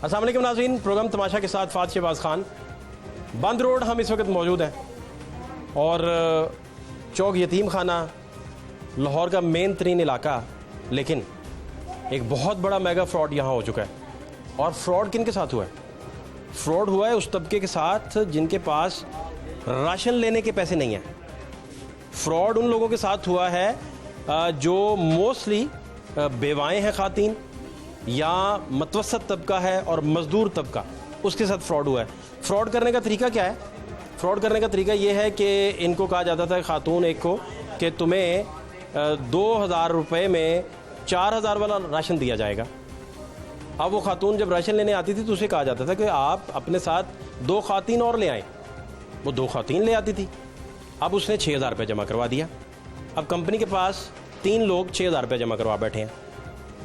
अस्सलाम वालेकुम नाज़रीन, प्रोग्राम तमाशा के साथ फात शहबाज खान। बंद रोड हम इस वक्त मौजूद हैं और चौक यतीम खाना लाहौर का मेन तरीन इलाका, लेकिन एक बहुत बड़ा मेगा फ्रॉड यहाँ हो चुका है। और फ्रॉड किन के साथ हुआ है? फ्रॉड हुआ है उस तबके के साथ जिनके पास राशन लेने के पैसे नहीं हैं। फ्रॉड उन लोगों के साथ हुआ है जो मोस्टली बेवाएँ हैं, खातीन या मतवसत तबका है और मज़दूर तबका, उसके साथ फ्रॉड हुआ है। फ्रॉड करने का तरीका क्या है? फ्रॉड करने का तरीका ये है कि इनको कहा जाता था खातून एक को कि तुम्हें 2000 रुपये में 4000 वाला राशन दिया जाएगा। अब वो खातून जब राशन लेने आती थी तो उसे कहा जाता था कि आप अपने साथ 2 खातीन और ले आएँ। वो 2 खातीन ले आती थी। अब उसने 6000 रुपये जमा करवा दिया। अब कंपनी के पास 3 लोग 6000 रुपये जमा करवा बैठे हैं।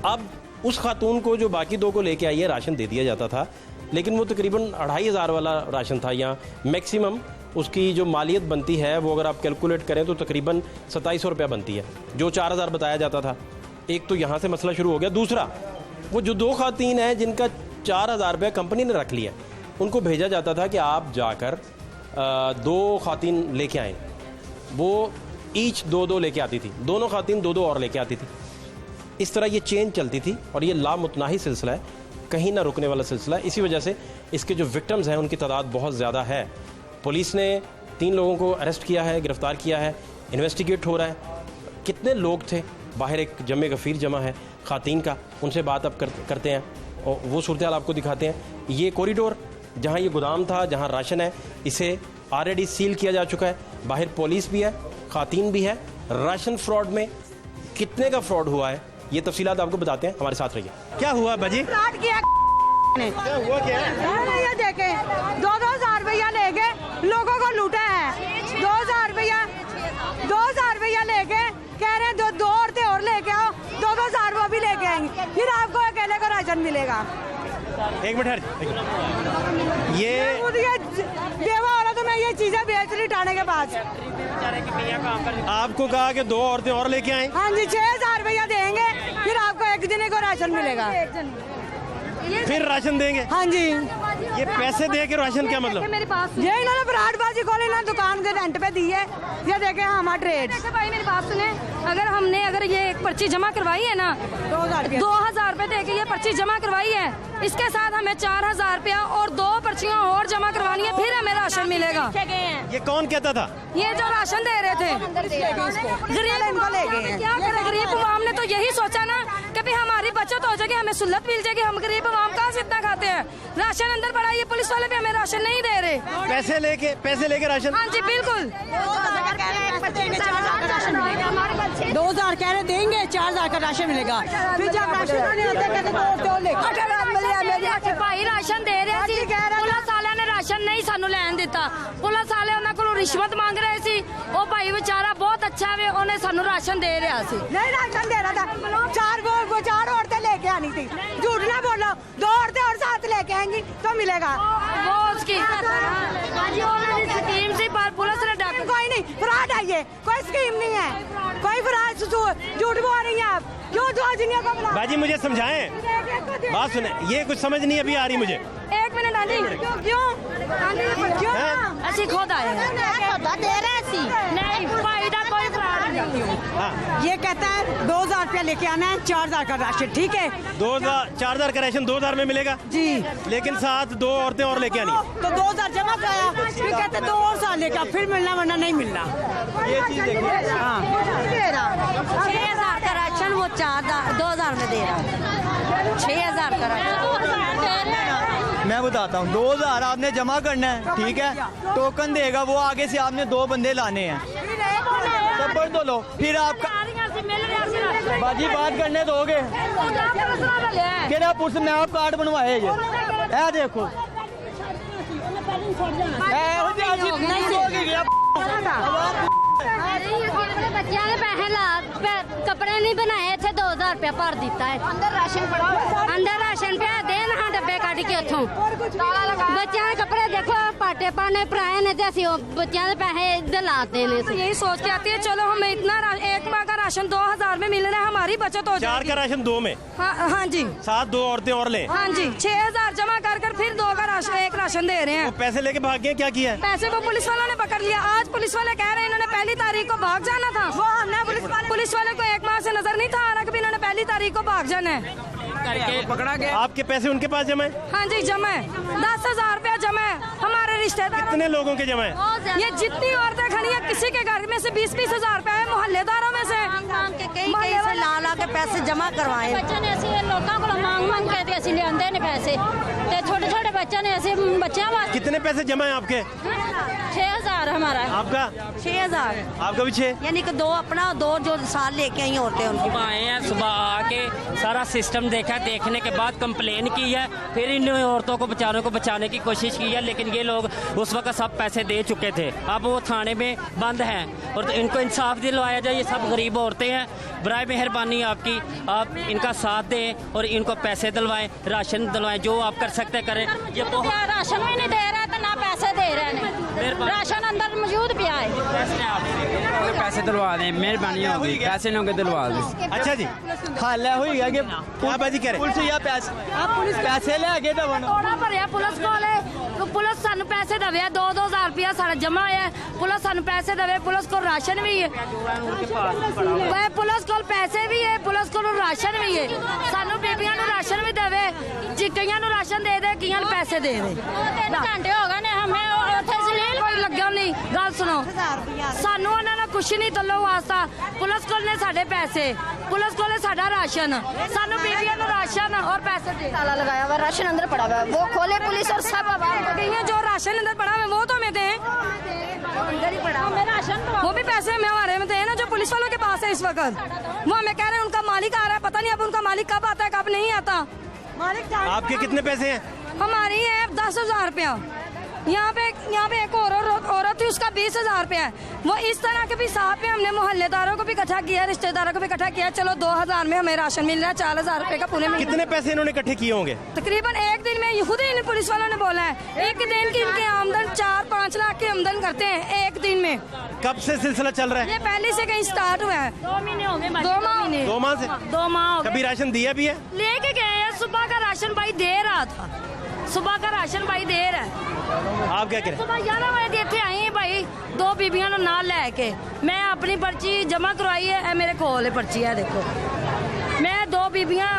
अब उस खातून को जो बाकी 2 को लेके आई है राशन दे दिया जाता था, लेकिन वो तकरीबन 2500 वाला राशन था। या मैक्सिमम उसकी जो मालियत बनती है वो अगर आप कैलकुलेट करें तो तकरीबन 2700 रुपया बनती है, जो 4000 बताया जाता था। एक तो यहाँ से मसला शुरू हो गया। दूसरा, वो जो 2 खातीन हैं जिनका 4000 रुपया कंपनी ने रख लिया, उनको भेजा जाता था कि आप जाकर 2 खातीन लेके आएँ। वो ईच 2-2 लेके आती थी, दोनों खातीन 2-2 और लेके आती थी। इस तरह ये चेन चलती थी और ये लामुतनाही सिलसिला है, कहीं ना रुकने वाला सिलसिला है। इसी वजह से इसके जो विक्टिम्स हैं उनकी तादाद बहुत ज़्यादा है। पुलिस ने 3 लोगों को अरेस्ट किया है, गिरफ़्तार किया है, इन्वेस्टिगेट हो रहा है। कितने लोग थे? बाहर एक जमे गफ़ीर जमा है खातीन का, उनसे बात अब करते हैं और वो सूरत हाल आपको दिखाते हैं। ये कॉरिडोर जहाँ ये गोदाम था, जहाँ राशन है, इसे ऑलरेडी सील किया जा चुका है। बाहर पुलिस भी है, खातीन भी है। राशन फ्रॉड में कितने का फ्रॉड हुआ है ये तफसीलात आपको बताते हैं, हमारे साथ रहिए। क्या हुआ बाजी? फ्रॉड किया क्या हुआ? क्या है? ये देखे 2-2 रुपया ले गए, लोगों को लूटा है। 2000 रुपया ले गए, कह रहे हैं 2 औरतें और लेके आओ, 2-2 वो भी लेके आएंगे, फिर आपको अकेले को राशन मिलेगा। एक मिनट, ये देवा हो रहा तो मैं ये चीजें बेच रही थाने के पास। आपको कहा कि 2 औरतें और लेके आए? हाँ जी, 6000 रुपया देंगे, फिर आपको एक जने को राशन मिलेगा। फिर राशन देंगे? हाँ जी। ये पैसे दे के राशन क्या मतलब? मेरे पास ये इन्होंने फ्रॉडबाजी खोली, इन्होंने दुकान के रेंट पे दी है। ये देखे हमारा ट्रेड। भाई मेरी बात सुने, अगर ये एक पर्ची जमा करवाई है ना, 2000 रुपए दे के ये पर्ची जमा करवाई है, इसके साथ हमें 4000 रुपया और 2 पर्चियाँ और जमा करवानी है, फिर हमें राशन मिलेगा। ये कौन कहता था? ये जो राशन दे रहे थे क्या करें? गरीब अवाम ने तो यही सोचा ना कि भाई हमारी बचत हो जाएगी, हमें सुल्लत मिल जाएगी। हम गरीब अवाम कहाँ से इतना खाते हैं? राशन अंदर पड़ा, ये पुलिस वाले भी हमें राशन नहीं दे रहे। पैसे लेके राशन? हाँ जी बिल्कुल। 2000 कह रहे देंगे, 4000 का राशन मिलेगा। फिर जब राशन नहीं होता भाई राशन दे रहे सी, पुलिस वाले ने राशन नहीं सानू लैन दिता। पुलिस वाले उन्होंने को रिश्वत मांग रहे सी। ओ भाई बेचारा बहुत अच्छा वे, उन्हें सानू राशन दे रहा सी। नहीं राशन दे रहा था। 4 औरतें लेके आनी थी, झूठ ना बोलो। 2 औरतें और साथ लेके आएंगी तो मिलेगा। वो उसकी स्कीम से पुलिस ने डाका। कोई नहीं, फ्रॉड है ये, कोई स्कीम नहीं है, कोई फ्रॉड। झूठ बोल रही है आप, क्यों को? बाजी मुझे समझाएं, बात सुने, ये कुछ समझ नहीं अभी आ रही मुझे। 1 मिनट आंटी, क्यों असी खुद आए दे रहे सी नहीं भाई दा कोई फ्रॉड नहीं। ये कहता है 2000 रुपया लेके आना है, 4000 का राशन, ठीक है? 4000 का राशन 2000 में मिलेगा जी, लेकिन साथ 2 औरतें और लेके आनी है। तो 2000 जमा कराया, फिर कहते 2 और साल लेकर फिर मिलना, वरना नहीं मिलना। ये चीज देखिए, हाँ 6000 का राशन वो 2000 में दे रहा। 6000 का राशन मैं बताता हूँ। 2000 आपने जमा करना है, ठीक है? टोकन देगा वो, आगे से आपने 2 बंदे लाने हैं, तो बढ़ दो लो। फिर आपका बाजी बात करने दोगे कि आप उसमें आप कार्ड बनवाए? ये देखो बच्चियां ने पैसे ला कपड़े नहीं बनाए थे, 2000 रुपया भर दिता है। अंदर राशन पे देन हाँ डब्बे काट के उतों बच्चियां ने कपड़े देखो पाटे पाने पराए ने, बच्चियां के पैसे दिलाते ने। यही सोच के आती है चलो हमें इतना एक माह का राशन 2000 में मिल रहा है, हमारी बचत हो 4 जाएगी। का राशन 2 में, हाँ जी, साथ 2 औरतें और लें। हाँ जी, 6000 जमा कर कर फिर 2 का राशन, 1 राशन दे रहे हैं। वो पैसे लेके भाग गए, क्या किया है? पैसे को पुलिस वालों ने पकड़ लिया। आज पुलिस वाले कह रहे हैं इन्होंने पहली तारीख को भाग जाना था। वो हमने पुलिस वाले को 1 माह से नजर नहीं था आ रहा कि इन्होंने पहली तारीख को भाग जाना है। पकड़ा गया। आपके पैसे उनके पास जमा है? हाँ जी, जमा है, 10,000 रुपया जमा है हमारे रिश्तेदार। कितने लोगों के जमा है? ये जितनी औरतें खड़ी है, किसी के घर में से 20-20 हजार रुपया है, मोहल्लेदारों में से कहीं से ला के पैसे जमा करवाए। ਬੱਚੇ ਨੇ ਅਸੀਂ ਲੋਕਾਂ ਕੋਲੋਂ ਮੰਗ ਕੇ ਤੇ ਅਸੀਂ ਲਿਆਂਦੇ ਨੇ ਪੈਸੇ ਤੇ ਛੋਟੇ ਛੋਟੇ ਬੱਚੇ ਨੇ ਅਸੀਂ ਬੱਚਿਆਂ ਵਾਸਤੇ कितने पैसे जमा है आपके? 6000 हमारा आपका? 6000 आपका भी 6? यानी कि 2 अपना 2 जो साल लेके आई औरतें उनकी। सुबह आए हैं, सुबह आके सारा सिस्टम देखा, देखने के बाद कंप्लेन की है, फिर इन औरतों को बेचारों को बचाने की कोशिश की है, लेकिन ये लोग उस वक्त सब पैसे दे चुके थे। अब वो थाने में बंद हैं और तो इनको इंसाफ दिलवाया जाए। ये सब गरीब औरतें हैं, बराए मेहरबानी आपकी, आप इनका साथ दें और इनको पैसे दिलवाएं, राशन दिलवाएं, जो आप कर सकते करें। ये बहुत राशन भी नहीं दे रहा तो ना पैसे दे रहे हैं, राशन अंदर मौजूद पिया है। पैसे दिलवा दें, मेहरबानी होगी, पैसे लोग दिलवा दें। अच्छा जी, हाल है हुई है कि क्या बाजी कह रहे? पुलिस या पैसे ले गए तो थोड़ा भरिया पुलिस कोले, पुलिस सानू पैसे दवे, 2-2 रुपया सारा जमा है, पुलिस सानू पैसे दवे, पुलिस को राशन भी है, वह पुलिस को पैसे भी है, पुलिस को राशन भी है, सानू बीबियां नू राशन भी देवे, जी कईयां नू राशन दे दे, कईयां नू पैसे दे दे। 3 घंटे हो गए ने हमें ਉੱਥੇ ਜ਼ਲੀਲ कोई लग्या नहीं, गल सुनो, सानू उन्हां नाल कुछ नहीं तल्लो वास्ता, पुलिस कोल ने साडे पैसे, पुलिस कोल ने साडा राशन, सानू बीबियां नू राशन और पैसे दे। ताला लगाया हुआ, राशन अंदर पड़ा हुआ है, वो खोले पुलिस और सब कईयां जो राशन अंदर पड़ा है वो तो हमें दें, अंदर ही पड़ा हमें राशन वो भी पैसे हमें हमारे में दें ना, जो पुलिस वालों के पास है इस वक्त। वो हमें कह रहे हैं उनका मालिक आ रहा है, पता नहीं अब उनका मालिक कब आता है कब नहीं आता। आपके कितने पैसे हैं? हमारी है 10,000 रुपया। यहाँ पे एक और औरत थी, उसका 20,000 रुपया है। वो इस तरह के भी साथ में हमने मोहल्लेदारों को भी इकट्ठा किया, रिश्तेदारों को भी इकट्ठा किया, चलो 2,000 में हमें राशन मिल रहा है, 4,000 रुपये का पूरे में। कितने पैसे इन्होंने इकट्ठे किए होंगे? तकरीबन एक दिन में खुद ही पुलिस वालों ने बोला है, एक दिन की इनकी आमदन 4-5 लाख की आमदन करते हैं एक दिन में। कब से सिलसिला चल रहा है? ये पहले से कहीं स्टार्ट हुआ है, 2 महीने हो गए, 2 माह 2 माह से? 2 माह हो गए। कभी राशन दिया भी है? लेके गए हैं, सुबह का राशन भाई दे रहा था, सुबह का राशन भाई दे रहा है। आप क्या करें? सुबह 11 बजे इतने आई हैं भाई, 2 बीबियां नु नाल लैके, मैं अपनी पर्ची जमा करवाई है, मेरे कोल पर्ची है, देखो मैं 2 बीबियां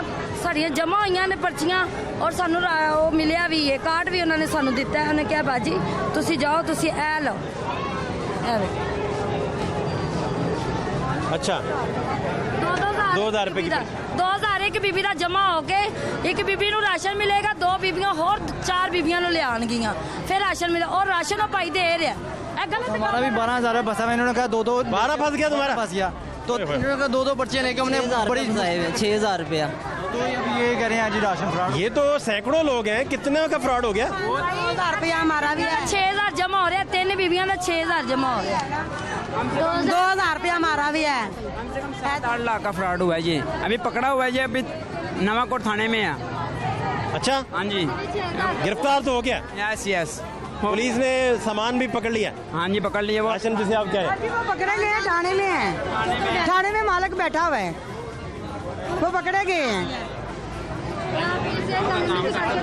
साड़ियां जमा हुई ने पर्चियां, और सानू वो मिलिया भी है, कार्ड भी उन्होंने सानू दिता है, उन्हें क्या बाजी तुसी जाओ तुसी ए लो, अच्छा, 2,000 रुपए की 2000 एक बीबी का जमा हो के, एक बीबी नु राशन मिलेगा, 2 बीबियां और 4 बीबियां नु ले आनगियां, फिर राशन मिले, और राशन वो भाई दे रहा है। हमारा भी 12,000 बसा में, इन्होंने कहा 2-2 12 फंस गया तुम्हारा? फंस गया, तो इन्होंने कहा 2-2 पर्चियाँ लेके हमने बड़ी 6,000 रुपया, तो ये कह रहे हैं जी राशन फ्रॉड। ये तो सैकड़ों लोग हैं, कितने का फ्रॉड हो गया? 2,000 रुपया हमारा भी है, 6,000 जमा हो रहा है, 3 बीबियां का 6,000 जमा हो रहा है, 2,000 रुपया हमारा भी है। 7-8 लाख का फ्रॉड हुआ है जी, अभी पकड़ा हुआ है जी, अभी नवाकोट थाने में है। अच्छा, हाँ जी, गिरफ्तार तो हो गया? यस पुलिस ने सामान भी पकड़ लिया? हाँ जी, पकड़ लिए वो। राशन जिसे आप कह रहे हैं? अभी वो पकड़े गए हैं, थाने में है, थाने में मालिक बैठा हुआ है, वो पकड़े गए हैं।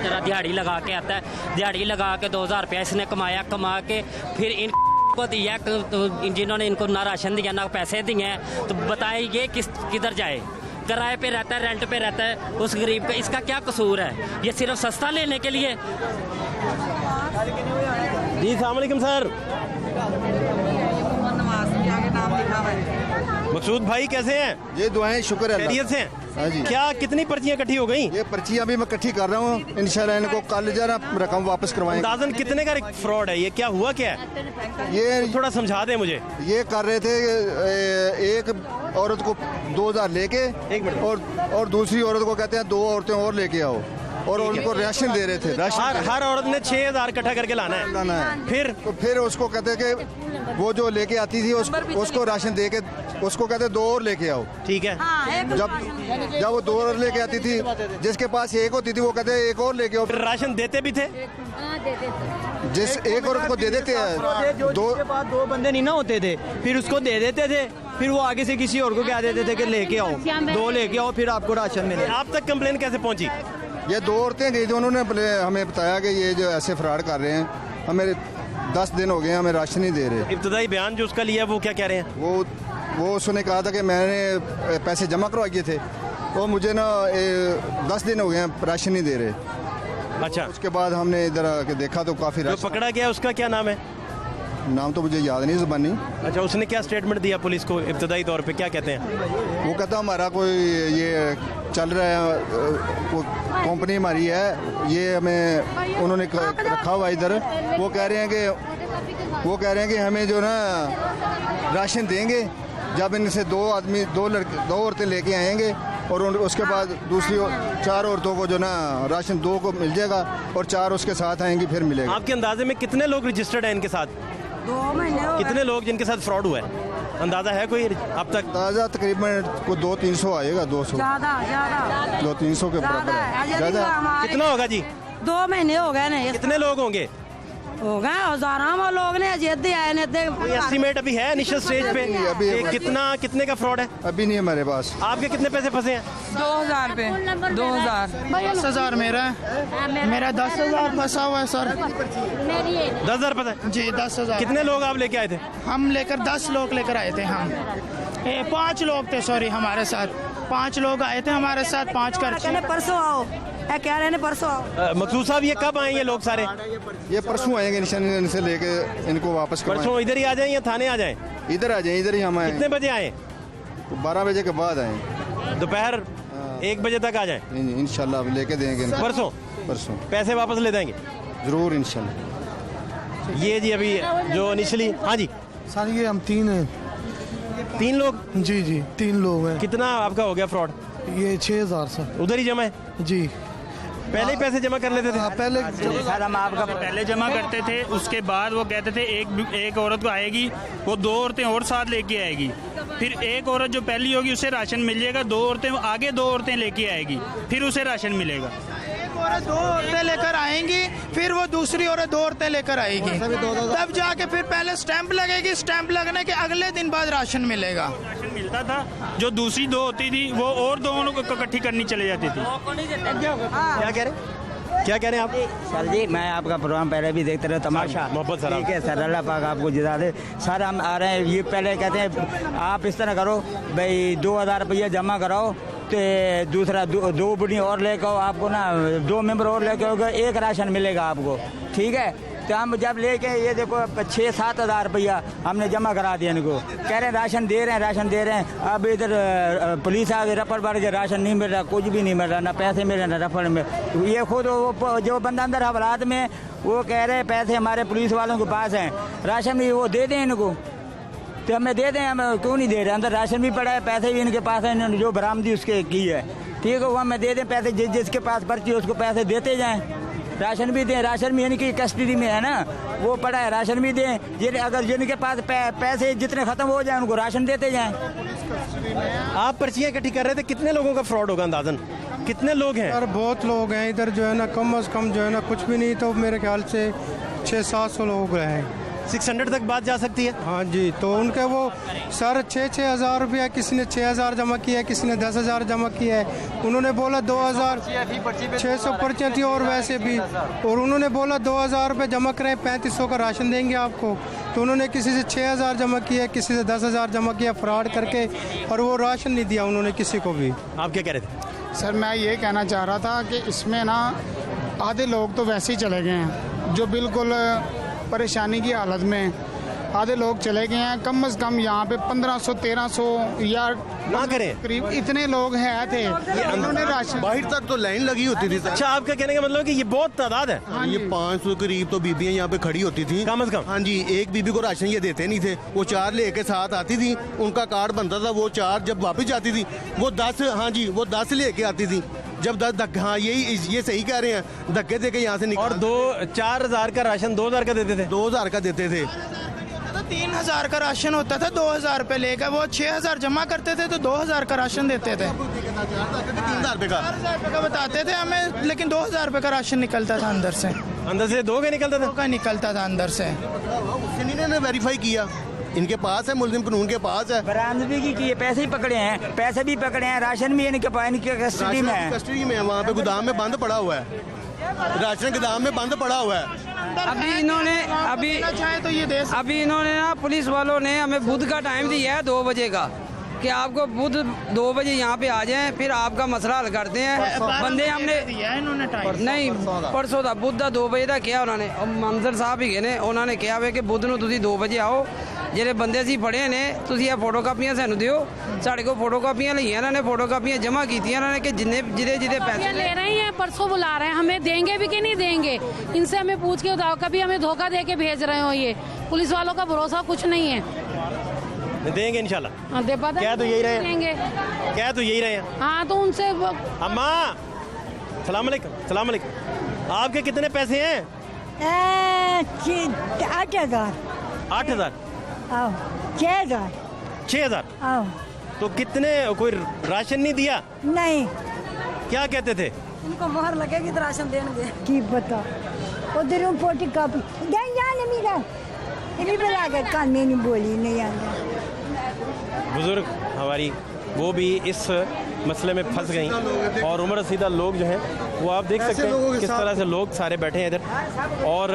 जरा दिहाड़ी लगा के आता है, दिहाड़ी लगा के 2,000 रुपया इसने कमाया, कमा के फिर इन को दिया, जिन्होंने इनको ना राशन दिया ना पैसे दिए हैं, तो बताए ये किधर जाए? किराए पे रहता है, रेंट पे रहता है, उस गरीब का इसका क्या कसूर है? ये सिर्फ सस्ता लेने के लिए। जी अस्सलाम वालेकुम सर। मकसूद भाई कैसे हैं? ये दुआएं शुक्र है खैरियत से हाँ हैं? जी। क्या कितनी पर्चियां इकट्ठी हो गई? ये पर्चियां अभी मैं इकट्ठी कर रहा हूँ, इंशाल्लाह इनको कल जरा रकम वापस करवाएंगे। अंदाजन कितने का फ्रॉड है ये? क्या हुआ क्या है? ये थोड़ा समझा दें मुझे। ये कर रहे थे, एक औरत को 2,000 लेके, एक मिनट। और दूसरी औरत को कहते हैं 2 औरतें और लेके आओ, और उनको राशन दे रहे थे। राशन हर औरत ने 6,000 इकट्ठा करके लाना है। लाना है। फिर उसको कहते कि वो जो लेके आती थी उसको राशन दे के उसको कहते 2 और लेके आओ। ठीक है। जब वो 2 और लेके आती थी, जिसके पास 1 होती थी वो कहते 1 और लेके आओ। फिर राशन देते भी थे। जिस एक औरत को दे देते हैं, दो बंदे नहीं ना होते थे, फिर उसको दे देते थे, फिर वो आगे से किसी और को कह देते थे कि लेके आओ, 2 लेके आओ, फिर आपको राशन मिले। आप तक कंप्लेन कैसे पहुंची? ये 2 औरतें गई थी, उन्होंने हमें बताया कि ये जो ऐसे फ्रॉड कर रहे हैं, हमें 10 दिन हो गए हमें राशन नहीं दे रहे। इब्तदाई बयान जो उसका लिया वो क्या कह रहे हैं? वो उसने कहा था कि मैंने पैसे जमा करवाए थे, वो मुझे ना 10 दिन हो गए हैं राशन नहीं दे रहे। अच्छा। उसके बाद हमने इधर आके देखा तो काफ़ी जो पकड़ा गया उसका क्या नाम है? नाम तो मुझे याद नहीं ज़ुबानी। अच्छा, उसने क्या स्टेटमेंट दिया पुलिस को इब्तदाई तौर पे, क्या कहते हैं? वो कहता हमारा कोई ये चल रहा है, कंपनी हमारी है, ये हमें उन्होंने रखा हुआ इधर। वो कह रहे हैं कि हमें जो ना राशन देंगे जब इनसे 2 औरतें लेके आएंगे, और उसके बाद दूसरी 4 औरतों को जो ना राशन 2 को मिल जाएगा और 4 उसके साथ आएंगी, फिर मिलेगा। आपके अंदाजे में कितने लोग रजिस्टर्ड हैं इनके साथ? 2 महीने कितने लोग जिनके साथ फ्रॉड हुआ है, अंदाजा है कोई अब तक? ताज़ा तकरीबन को 200-300 आएगा, 200 ज्यादा 200-300 के बराबर है। ज़्यादा कितना होगा जी? 2 महीने हो गए ने, कितने लोग होंगे? हो गए हजारों लोग ने अजेदे आए ने। एस्टीमेट अभी है इनिशियल स्टेज पे अभी कि कितने का फ्रॉड है? अभी नहीं है हमारे पास। आपके कितने पैसे फंसे हैं? 2000 रुपये, 2000 10,000 मेरा है, मेरा 10,000 फंसा हुआ है सर। 10,000 फंसा है जी, 10,000। कितने लोग आप लेके आए थे? हम लेकर 10 लोग लेकर आए थे। हम 5 लोग थे, सॉरी, हमारे साथ 5 लोग आए थे हमारे साथ। 5 कर परसों आओ, कह रहे हैं परसों आओ। मकसूद साहब, ये कब आए ये लोग सारे? ये परसों आएंगे, निशान से लेके इनको वापस परसों इधर ही आ जाएं या थाने आ जाएं? इधर आ जाएं, इधर ही हम आए। कितने बजे आए? 12 बजे के बाद आए, दोपहर 1 बजे तक आ जाएं। इंशाल्लाह अब लेके देंगे इनको। परसों पैसे वापस ले देंगे जरूर इंशाल्लाह। ये जी अभी जो इनिशियली। हाँ जी सर, ये हम 3 हैं। 3 लोग? जी 3 लोग हैं। कितना आपका हो गया फ्रॉड? ये 6,000 सर। उधर ही जमा है जी, पहले ही पैसे जमा कर लेते थे? पहले सर हम आपका पहले जमा करते थे, उसके बाद वो कहते थे एक औरत को आएगी, वो 2 औरतें और साथ लेके आएगी, फिर एक औरत जो पहली होगी उसे राशन मिल जाएगा, 2 औरतें आगे 2 औरतें लेके आएगी, फिर उसे राशन मिलेगा। एक औरत 2 औरतें लेकर आएंगी, फिर वो दूसरी औरत 2 औरतें लेकर आएगी, तब जाके फिर पहले स्टैंप लगेगी, स्टैंप लगने के अगले दिन बाद राशन मिलेगा। राशन मिलता था, जो दूसरी 2 होती थी वो और 2 को इकट्ठी करनी चली जाती थी। क्या कह रहे हैं आप? सर जी, मैं आपका प्रोग्राम पहले भी देखते रहे, तमाशा। मोहब्बत सर। ठीक है सर, अल्लाह पाक आपको जिता दे। सर हम आ रहे हैं, ये पहले कहते हैं आप इस तरह करो भाई, 2,000 रुपया जमा कराओ, तो दूसरा 2 बुढ़ी और लेकर आओ, आपको ना 2 मेंबर और लेकर आओगे, 1 राशन मिलेगा आपको। ठीक है, तो हम जब लेके ये देखो 6-7 हज़ार रुपया हमने जमा करा दिया इनको, कह रहे हैं राशन दे रहे हैं। अब इधर पुलिस आ गई, रफड़ बढ़ के राशन नहीं मिल रहा, कुछ भी नहीं मिल रहा, ना पैसे मिल रहे ना रफड़ में। ये खुद वो जो बंदा अंदर हवालात में, वो कह रहे हैं पैसे हमारे पुलिस वालों के पास हैं, राशन भी वो दे दें इनको, तो हमें दे दें, हम क्यों नहीं दे रहे? अंदर राशन भी पड़ा है, पैसे भी इनके पास हैं, इन्होंने जो बरामदी उसके की है, ठीक है, वो हमें दे दें पैसे, जिसके पास पर्ची है उसको पैसे देते जाएं, राशन भी दें। राशन भी इनकी कस्टडी में है ना, वो पड़ा है, राशन भी दें। अगर जिनके पास पैसे जितने खत्म हो जाए उनको राशन देते जाएं। आप पर्चियाँ इकट्ठी कर रहे थे, कितने लोगों का फ्रॉड होगा अंदाजन? कितने लोग हैं? सर बहुत लोग हैं इधर, जो है ना कम से कम जो है ना कुछ भी नहीं तो मेरे ख्याल से 600-700 लोग हैं। 600 तक बात जा सकती है? हाँ जी, तो उनके वो सर 6-6 हज़ार रुपया, किसी ने 6,000 जमा किया है, किसी ने 10,000 जमा किया है। उन्होंने बोला 2,600 पर्चियाँ थी और वैसे भी, और उन्होंने बोला 2,000 रुपये जमा करें, 3500 का राशन देंगे आपको। तो उन्होंने किसी से 6,000 जमा किया, किसी से 10,000 जमा किया फ्रॉड करके, और वो राशन नहीं दिया उन्होंने किसी को भी। आप क्या कह रहे थे? सर मैं ये कहना चाह रहा था कि इसमें ना आधे लोग तो वैसे ही चले गए हैं, जो बिल्कुल परेशानी की हालत में, आधे लोग चले गए हैं। कम से कम यहाँ पे 1500-1300 या ना करें, करीब इतने लोग हैं थे, उन्होंने राशन बाहर तक तो लाइन लगी होती थी। अच्छा, आपका कहने का मतलब है कि ये बहुत तादाद है? हाँ, ये 500 करीब तो बीबियाँ यहाँ पे खड़ी होती थी कम से कम। हाँ जी, एक बीबी को राशन ये देते नहीं थे, वो 4 लेके साथ आती थी, उनका कार्ड बनता था, वो 4 जब वापस जाती थी वो 10, हाँ जी वो 10 लेके आती थी, जब हाँ ये सही कह रहे हैं, धक्के दे के यहाँ से और 4,000 का राशन 2,000 का देते थे, 2,000 का देते थे। 3,000 का राशन होता था, 2,000 रुपये लेकर वो 6,000 जमा करते थे तो 2,000 का राशन देते थे। 3,000 रुपये का 4,000 रुपये का बताते थे हमें, लेकिन 2,000 रुपये का राशन निकलता था अंदर से। अंदर से 2 का निकलता था? 2 का निकलता था अंदर से। इन्होंने वेरीफाई किया, इनके पास है, मुल्जिम कानून के पास है। बरामदगी की है, पैसे ही पकड़े हैं, पैसे भी पकड़े हैं, राशन भी इनके कस्टडी में है। कस्टडी में है, वहाँ पे गोदाम में बंद पड़ा हुआ है, राशन गोदाम में बंद पड़ा हुआ है। अभी इन्होंने चाहे तो ये दे अभी इन्होंने ना पुलिस वालों ने हमें बुध का टाइम दिया है 2 बजे का, कि आपको बुध 2 बजे यहाँ पे आ जाएं, फिर आपका मसला हल करते हैं। बंदे हमने नहीं परसों था बुध का 2 बजे का किया उन्होंने, और मंजर साहब ही गए ने, उन्होंने कहा वे कि बुध ਨੂੰ ਤੁਸੀਂ 2 बजे आओ, ਜਿਹੜੇ ਬੰਦੇ ਸੀ ਫੜੇ ਨੇ ਤੁਸੀਂ ਇਹ ਫੋਟੋ ਕਾਪੀਆਂ ਸਾਨੂੰ ਦਿਓ। ਸਾਡੇ ਕੋਲ ਫੋਟੋ ਕਾਪੀਆਂ ਲਈਆਂ ਇਹਨਾਂ ਨੇ, ਫੋਟੋ ਕਾਪੀਆਂ ਜਮ੍ਹਾਂ ਕੀਤੀਆਂ ਇਹਨਾਂ ਨੇ कि ਜਿਹਦੇ पैसे ले रहे हैं, परसों बुला रहे हैं, हमें देंगे भी कि नहीं देंगे, इनसे हमें पूछ के बताओ। कभी हमें धोखा दे के भेज रहे हो, ये पुलिस वालों का भरोसा कुछ नहीं है। देंगे इंशाल्लाह। क्या तो यही रहे देंगे, क्या तो यही रहे। हाँ तो उनसे अम्मा सलाम अलैकुम, आपके कितने पैसे हैं? 8,000। 8,000? 6,000। 6,000? तो कितने, कोई राशन नहीं दिया? नहीं। क्या कहते थे? इनको मोहर लगेगी तो राशन देंगे। की पता उधर पोटी कापी नहीं मिला, इन्हीं पे लागे कान में नहीं बोली नहीं आगे। बुजुर्ग हमारी वो भी इस मसले में फंस गई, और उम्र रसीदा लोग जो हैं वो आप देख सकते हैं किस तरह से लोग सारे बैठे हैं इधर, और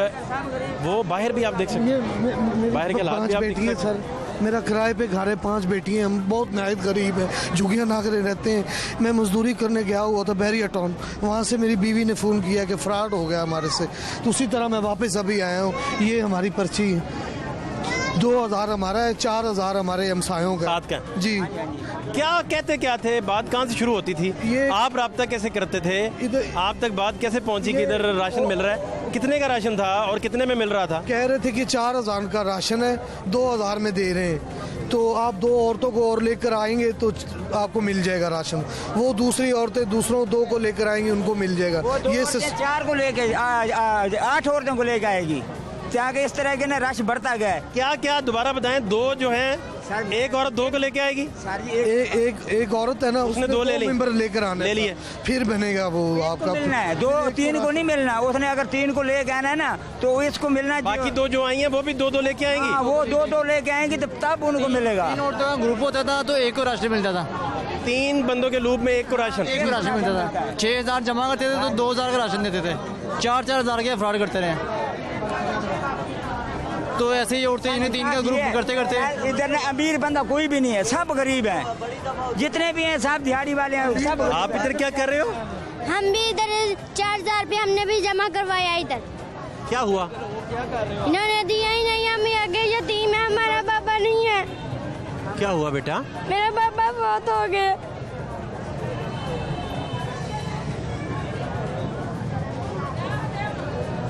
वो बाहर भी आप देख सकते हैं, बाहर के हालात भी आप देख सकते हैं। सर मेरा किराए पे घर है, 5 बेटी हैं, हम बहुत नहायत गरीब हैं, झुग्गियाँ नागरे रहते हैं। मैं मजदूरी करने गया हुआ था बैरिया टाउन, वहाँ से मेरी बीवी ने फ़ोन किया कि फ्रॉड हो गया हमारे से, तो उसी तरह मैं वापस अभी आया हूँ। ये हमारी पर्ची है, 2,000 हमारा है, 4,000 हमारे हमसायों का साथ का जी। क्या कहते क्या थे, बात कहाँ से शुरू होती थी, आप राब्ता कैसे करते थे, आप तक बात कैसे पहुंची कि इधर राशन मिल रहा है? कितने का राशन था और कितने में मिल रहा था? कह रहे थे कि 4,000 का राशन है, 2,000 में दे रहे हैं, तो आप 2 औरतों को और लेकर आएंगे तो आपको मिल जाएगा राशन। वो दूसरी औरतें दूसरों 2 को लेकर आएंगी, उनको मिल जाएगा। ये 4 को लेके 8 औरतों को लेकर आएगी, ताकि इस तरह के ना रश बढ़ता गया। क्या क्या दोबारा बताएं, 2 जो हैं, एक औरत 2 को लेके आएगी, एक औरत है ना, उसने 2 ले मेंबर लेकर आने, ले लिए, फिर बनेगा वो आपका। मिलना है 2-3 को नहीं मिलना, उसने अगर 3 को लेके आना है ना तो इसको मिलना। बाकी 2 जो आई हैं वो भी 2-2 लेके आएंगी। वो 2-2 लेके आएंगी तब उनको मिलेगा। 3 औरतों का ग्रुप होता था तो 1 को राशन मिलता था, 3 बंदों के लूप में 1 को राशन मिलता था। 6,000 जमा करते थे तो 2,000 का राशन देते थे, 4,000 के फ्रॉड करते रहे। तो ऐसे ही औरतें इन्हें 3 का ग्रुप करते करते। इधर अमीर बंदा कोई भी नहीं है, सब गरीब हैं, जितने भी हैं सब दिहाड़ी वाले हैं सब। आप इधर क्या कर रहे हो? हम भी इधर 4,000 रुपये हमने भी जमा करवाया इधर। क्या हुआ? इन्होंने दिया ही नहीं, हम आगे यतीम है, हमारा पापा नहीं है। क्या हुआ बेटा? मेरा पापा बहुत हो गए।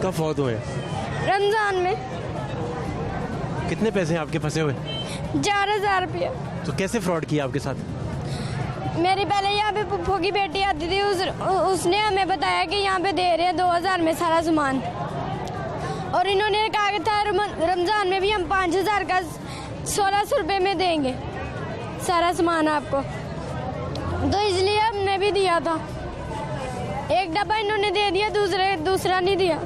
कब फौत हुए? रमजान में। कितने पैसे हैं आपके फंसे हुए? 4,000 रुपये। तो कैसे फ्रॉड किया आपके साथ? मेरी पहले यहाँ पे पुप्पो की बेटी आती थी, उसने हमें बताया कि यहाँ पे दे रहे हैं 2,000 में सारा सामान, और इन्होंने कहा था रमजान में भी हम 5,000 का 1,600 रुपये में देंगे सारा सामान आपको, तो इसलिए हमने भी दिया था। एक डब्बा इन्होंने दे दिया, दूसरा नहीं दिया।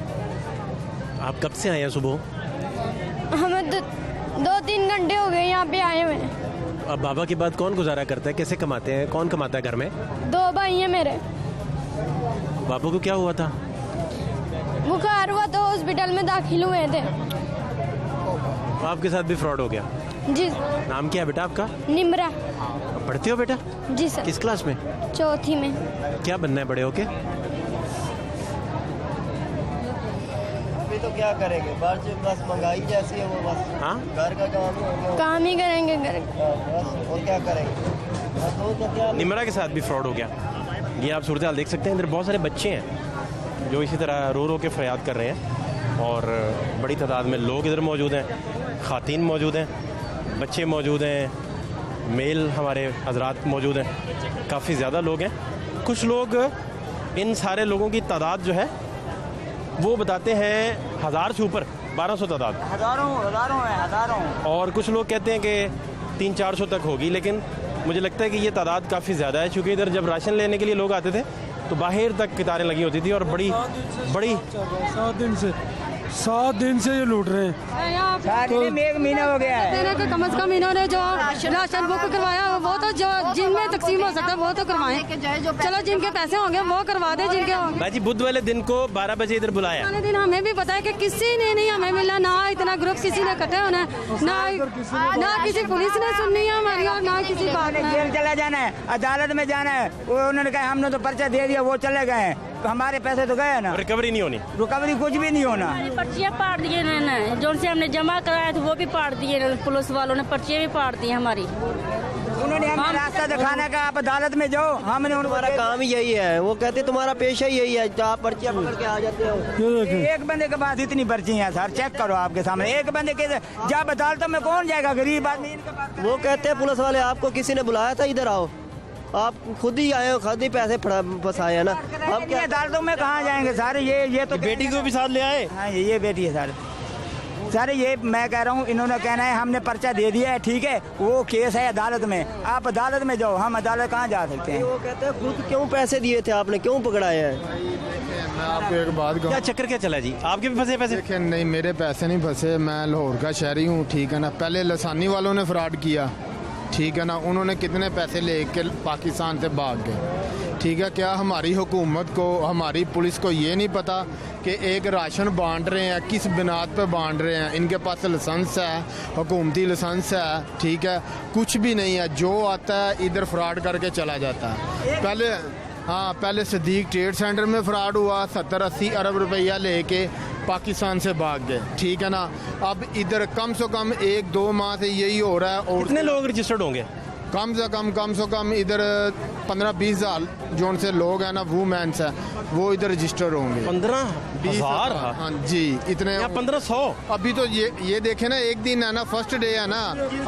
आप कब से आए हैं सुबह? हमें 2-3 घंटे हो गए यहाँ पे आए हुए। अब बाबा के बाद कौन गुजारा करता है, कैसे कमाते हैं, कौन कमाता है घर में? 2 भाई हैं मेरे। बाबू को क्या हुआ था? बुखार हुआ तो हॉस्पिटल में दाखिल हुए थे। आपके साथ भी फ्रॉड हो गया? जी। नाम क्या है बेटा आपका? निम्रा। पढ़ते हो बेटा? जी सर। किस क्लास में? 4थी में। क्या बनना है बड़े होके? अभी तो क्या करेंगे, बस महंगाई जैसी है वो, बस हाँ घर का काम ही करेंगे घर बस, और क्या करेंगे। निमरा के साथ भी फ्रॉड हो गया। ये आप सूरत हाल देख सकते हैं, इधर बहुत सारे बच्चे हैं जो इसी तरह रो रो के फरियाद कर रहे हैं, और बड़ी तादाद में लोग इधर मौजूद हैं, ख़ातीन मौजूद हैं, बच्चे मौजूद हैं, मेल हमारे हजरात मौजूद हैं, काफ़ी ज़्यादा लोग हैं। कुछ लोग इन सारे लोगों की तादाद जो है वो बताते हैं 1000 से ऊपर, 1200 तादाद, हजारों है, हजारों। और कुछ लोग कहते हैं कि 300-400 तक होगी, लेकिन मुझे लगता है कि ये तादाद काफ़ी ज़्यादा है, क्योंकि इधर जब राशन लेने के लिए लोग आते थे तो बाहर तक कतारें लगी होती थी और बड़ी 7 दिन से ये लूट रहे हैं। तो 1 महीना हो गया है। कम से कम इन्होंने जो राशन बुक करवाया वो तो जो जिनमें तकसीम हो सकता है वो तो करवाएं। चलो जिनके पैसे होंगे वो करवा दे, जिनके होंगे। भाई जी बुध वाले दिन को 12 बजे इधर बुलाया। दिन हमें भी पता है कि किसी ने नहीं हमें मिला, ना इतना ग्रुप किसी ने इकट्ठे होना है, ना किसी पुलिस ने सुननी है हमारी, और ना किसी बात में। जेल चला जाना है, अदालत में जाना है, वो उन्होंने कहा हमने तो पर्चा दे दिया, वो चले गए हैं, तो हमारे पैसे तो गए ना, रिकवरी नहीं होनी, रिकवरी कुछ भी नहीं होना। पर्चियाँ पाड़ दिए इन्होंने, जो से हमने जमा कराया था वो भी पाड़ दिए, पुलिस वालों ने पर्चियाँ भी पाड़ दी हमारी। उन्होंने हमें रास्ता दिखाने का, आप अदालत में जाओ, हमने हमारा काम ही यही है, वो कहते तुम्हारा पेशा ही यही है, आप पर्चियाँ पकड़ के आ जाते हो। एक बंदे के पास इतनी पर्ची है सर, चेक करो आपके सामने, एक बंदे के जब अदालतों में कौन जाएगा, गरीब आदमी इनके पास। वो कहते हैं पुलिस वाले आपको किसी ने बुलाया था इधर आओ, आप खुद ही आए हो, खुद ही पैसे फंसाए है ना। हम क्या अदालतों में कहाँ जाएंगे सर, ये तो बेटी को भी साथ ले आए। हाँ ये बेटी है सर, ये मैं कह रहा हूँ, इन्होंने कहना है हमने पर्चा दे दिया है, ठीक है, वो केस है अदालत में, आप अदालत में जाओ, हम अदालत कहाँ जा सकते हैं। वो कहते हैं खुद क्यों पैसे दिए थे आपने, क्यों पकड़ाए हैं। मैं आपको एक बात कहूँ, क्या चक्कर क्या चला जी, आपके भी फंसे पैसे? देखिए नहीं, मेरे पैसे नहीं फंसे, मैं लाहौर का शहरी हूँ, ठीक है ना। पहले लसानी वालों ने फ्रॉड किया, ठीक है ना, उन्होंने कितने पैसे लेके पाकिस्तान से भाग गए, ठीक है। क्या हमारी हुकूमत को, हमारी पुलिस को ये नहीं पता कि एक राशन बांट रहे हैं, किस बिनाद पे बांट रहे हैं, इनके पास लाइसेंस है, हुकूमती लाइसेंस है, ठीक है, कुछ भी नहीं है, जो आता है इधर फ्रॉड करके चला जाता है। पहले सदीक ट्रेड सेंटर में फ्रॉड हुआ, 70-80 अरब रुपया लेके पाकिस्तान से भाग गए, ठीक है ना। अब इधर कम से कम 1-2 माह से यही हो रहा है। और कितने लोग रजिस्टर्ड होंगे? कम से कम इधर 15-20 हज़ार जो उनसे लोग हैं ना, वूमेंस है, वो इधर रजिस्टर होंगे। 15,000? हाँ जी, इतने 1500। अभी तो ये देखे ना, एक दिन है ना, फर्स्ट डे है ना,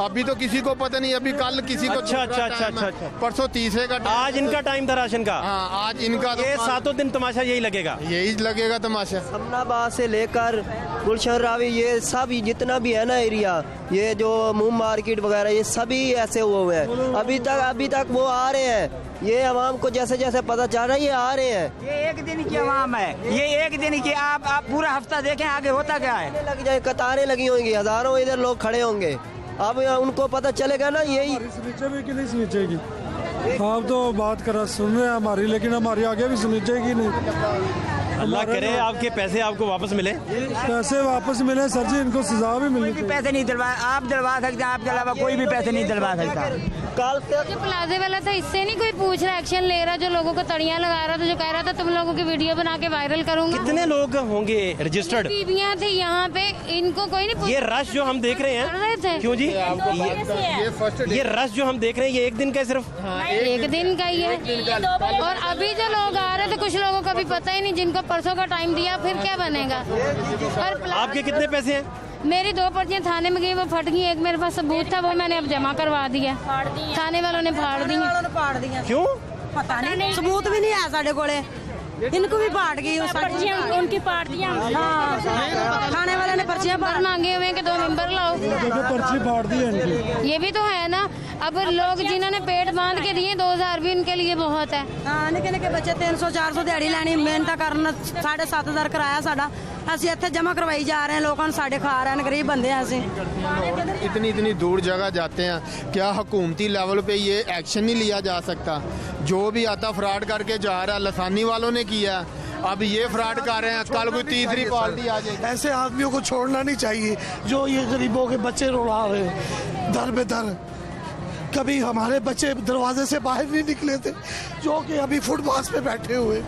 अभी तो किसी को पता नहीं, अभी कल किसी को अच्छा, परसों तीसरे का, आज इनका टाइम था राशन का। हाँ आज इनका, ये 7 दिन तमाशा यही लगेगा तमाशा। समनाबाद से लेकर गुलशन रावी, ये सब जितना भी है ना एरिया, ये जो मूम मार्केट वगैरह, ये सभी ऐसे हुए हैं। अभी तक वो आ रहे हैं, ये अवाम को जैसे जैसे पता चल रहा है ये आ रहे हैं। ये एक दिन की अवाम है, ये एक दिन की, आप पूरा हफ्ता देखें आगे होता क्या है। लग जाए, कतारें लगी होंगी, हजारों इधर लोग खड़े होंगे, अब उनको पता चलेगा ना यही। आप तो बात करा सुन रहे हैं हमारी, लेकिन हमारी आगे भी सुनी जाएगी नहीं। अल्लाह करे आपके पैसे आपको वापस मिले। पैसे वापस मिले सर जी, इनको सजा भी मिली। कोई भी पैसे नहीं दिलवा, आप दिलवा सकते हैं, आपके अलावा कोई भी पैसे नहीं दिलवा सकता। कल जो प्लाजे वाला था इससे नहीं कोई पूछ रहा, एक्शन ले रहा, जो लोगों को तड़ियां लगा रहा था, जो कह रहा था तुम लोगों की वीडियो बना के वायरल करूंगा। कितने लोग होंगे रजिस्टर्ड? बीबियां थी यहाँ पे, इनको कोई नहीं। ये रश जो हम देख रहे हैं, क्यों जी, ये रश जो हम देख रहे हैं, ये एक दिन का सिर्फ? एक दिन का ही है। और अभी जो लोग आ रहे थे, कुछ लोगों को अभी पता ही नहीं, जिनको परसों का टाइम दिया, फिर क्या बनेगा। और आपके कितने पैसे हैं? मेरी 2 पर्चियाँ थाने में गई, वो फट गई, एक मेरे पास सबूत था, वो मैंने अब जमा करवा दिया, थाने वालों ने फाड़ दी। क्यों पता नहीं, सबूत भी नहीं है साढ़े कोले, इनको भी पाट गई, उनकी पार्टियां। हाँ, थाने वाले ने पर्चियां पर मांगे हुए कि 2 मेंबर लाओ, पर्ची फाड़ दी है इनकी। ये भी तो है ना। अब लोग जिन्होंने पेट बांध के दिए, 2000 भी उनके लिए बहुत है। हाँ, निके बच्चे 300-400 दिहाड़ी लैनी, मेहनत करना, 7,500 कराया साडा, ਅਸੀਂ ਇੱਥੇ जमा करवाई जा रहे हैं, लोगों साढ़े खा रहे हैं, गरीब बंदे हैं ਅਸੀਂ। इतनी दूर जगह जाते हैं, क्या हुकूमती लेवल पे ये एक्शन नहीं लिया जा सकता? जो भी आता फ्रॉड करके जा रहा है, लसानी वालों ने किया, अब ये फ्रॉड कर रहे हैं, कल कोई तीसरी पार्टी आ जाएगी। ऐसे आदमियों को छोड़ना नहीं चाहिए जो ये गरीबों के बच्चे रुला रहे हैं दर बेदर। कभी हमारे बच्चे दरवाजे से बाहर नहीं निकले थे, जो कि अभी फुटपाथ पे बैठे हुए,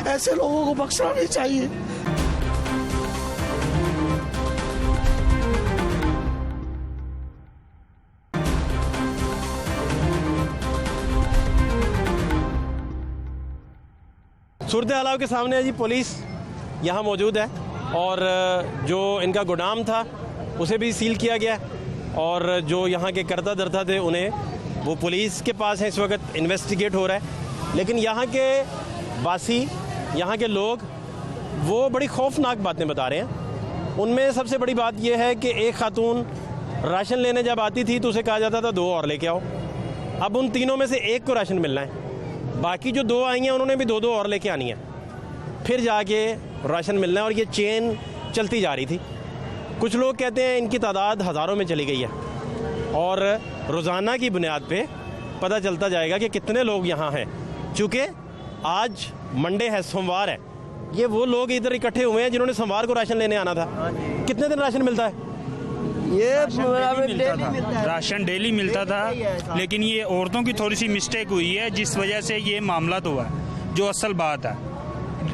ऐसे लोगों को बख्शना नहीं चाहिए। सूरत हालात के सामने है जी, पुलिस यहाँ मौजूद है और जो इनका गोदाम था उसे भी सील किया गया और जो यहाँ के करता धरता थे उन्हें वो पुलिस के पास है, इस वक्त इन्वेस्टिगेट हो रहा है। लेकिन यहाँ के वासी यहाँ के लोग वो बड़ी खौफनाक बातें बता रहे हैं। उनमें सबसे बड़ी बात यह है कि एक खातून राशन लेने जब आती थी तो उसे कहा जाता था 2 और लेके आओ। अब उन तीनों में से एक को राशन मिलना है, बाकी जो 2 आई हैं उन्होंने भी 2 और लेके आनी है, फिर जाके राशन मिलना है। और ये चेन चलती जा रही थी। कुछ लोग कहते हैं इनकी तादाद हज़ारों में चली गई है और रोज़ाना की बुनियाद पे पता चलता जाएगा कि कितने लोग यहाँ हैं। चूँकि आज मंडे है, सोमवार है, ये वो लोग इधर इकट्ठे हुए हैं जिन्होंने सोमवार को राशन लेने आना था। कितने दिन राशन मिलता है? राशन डेली मिलता था, लेकिन ये औरतों की थोड़ी सी मिस्टेक हुई है जिस वजह से ये मामला तो हुआ है। जो असल बात है,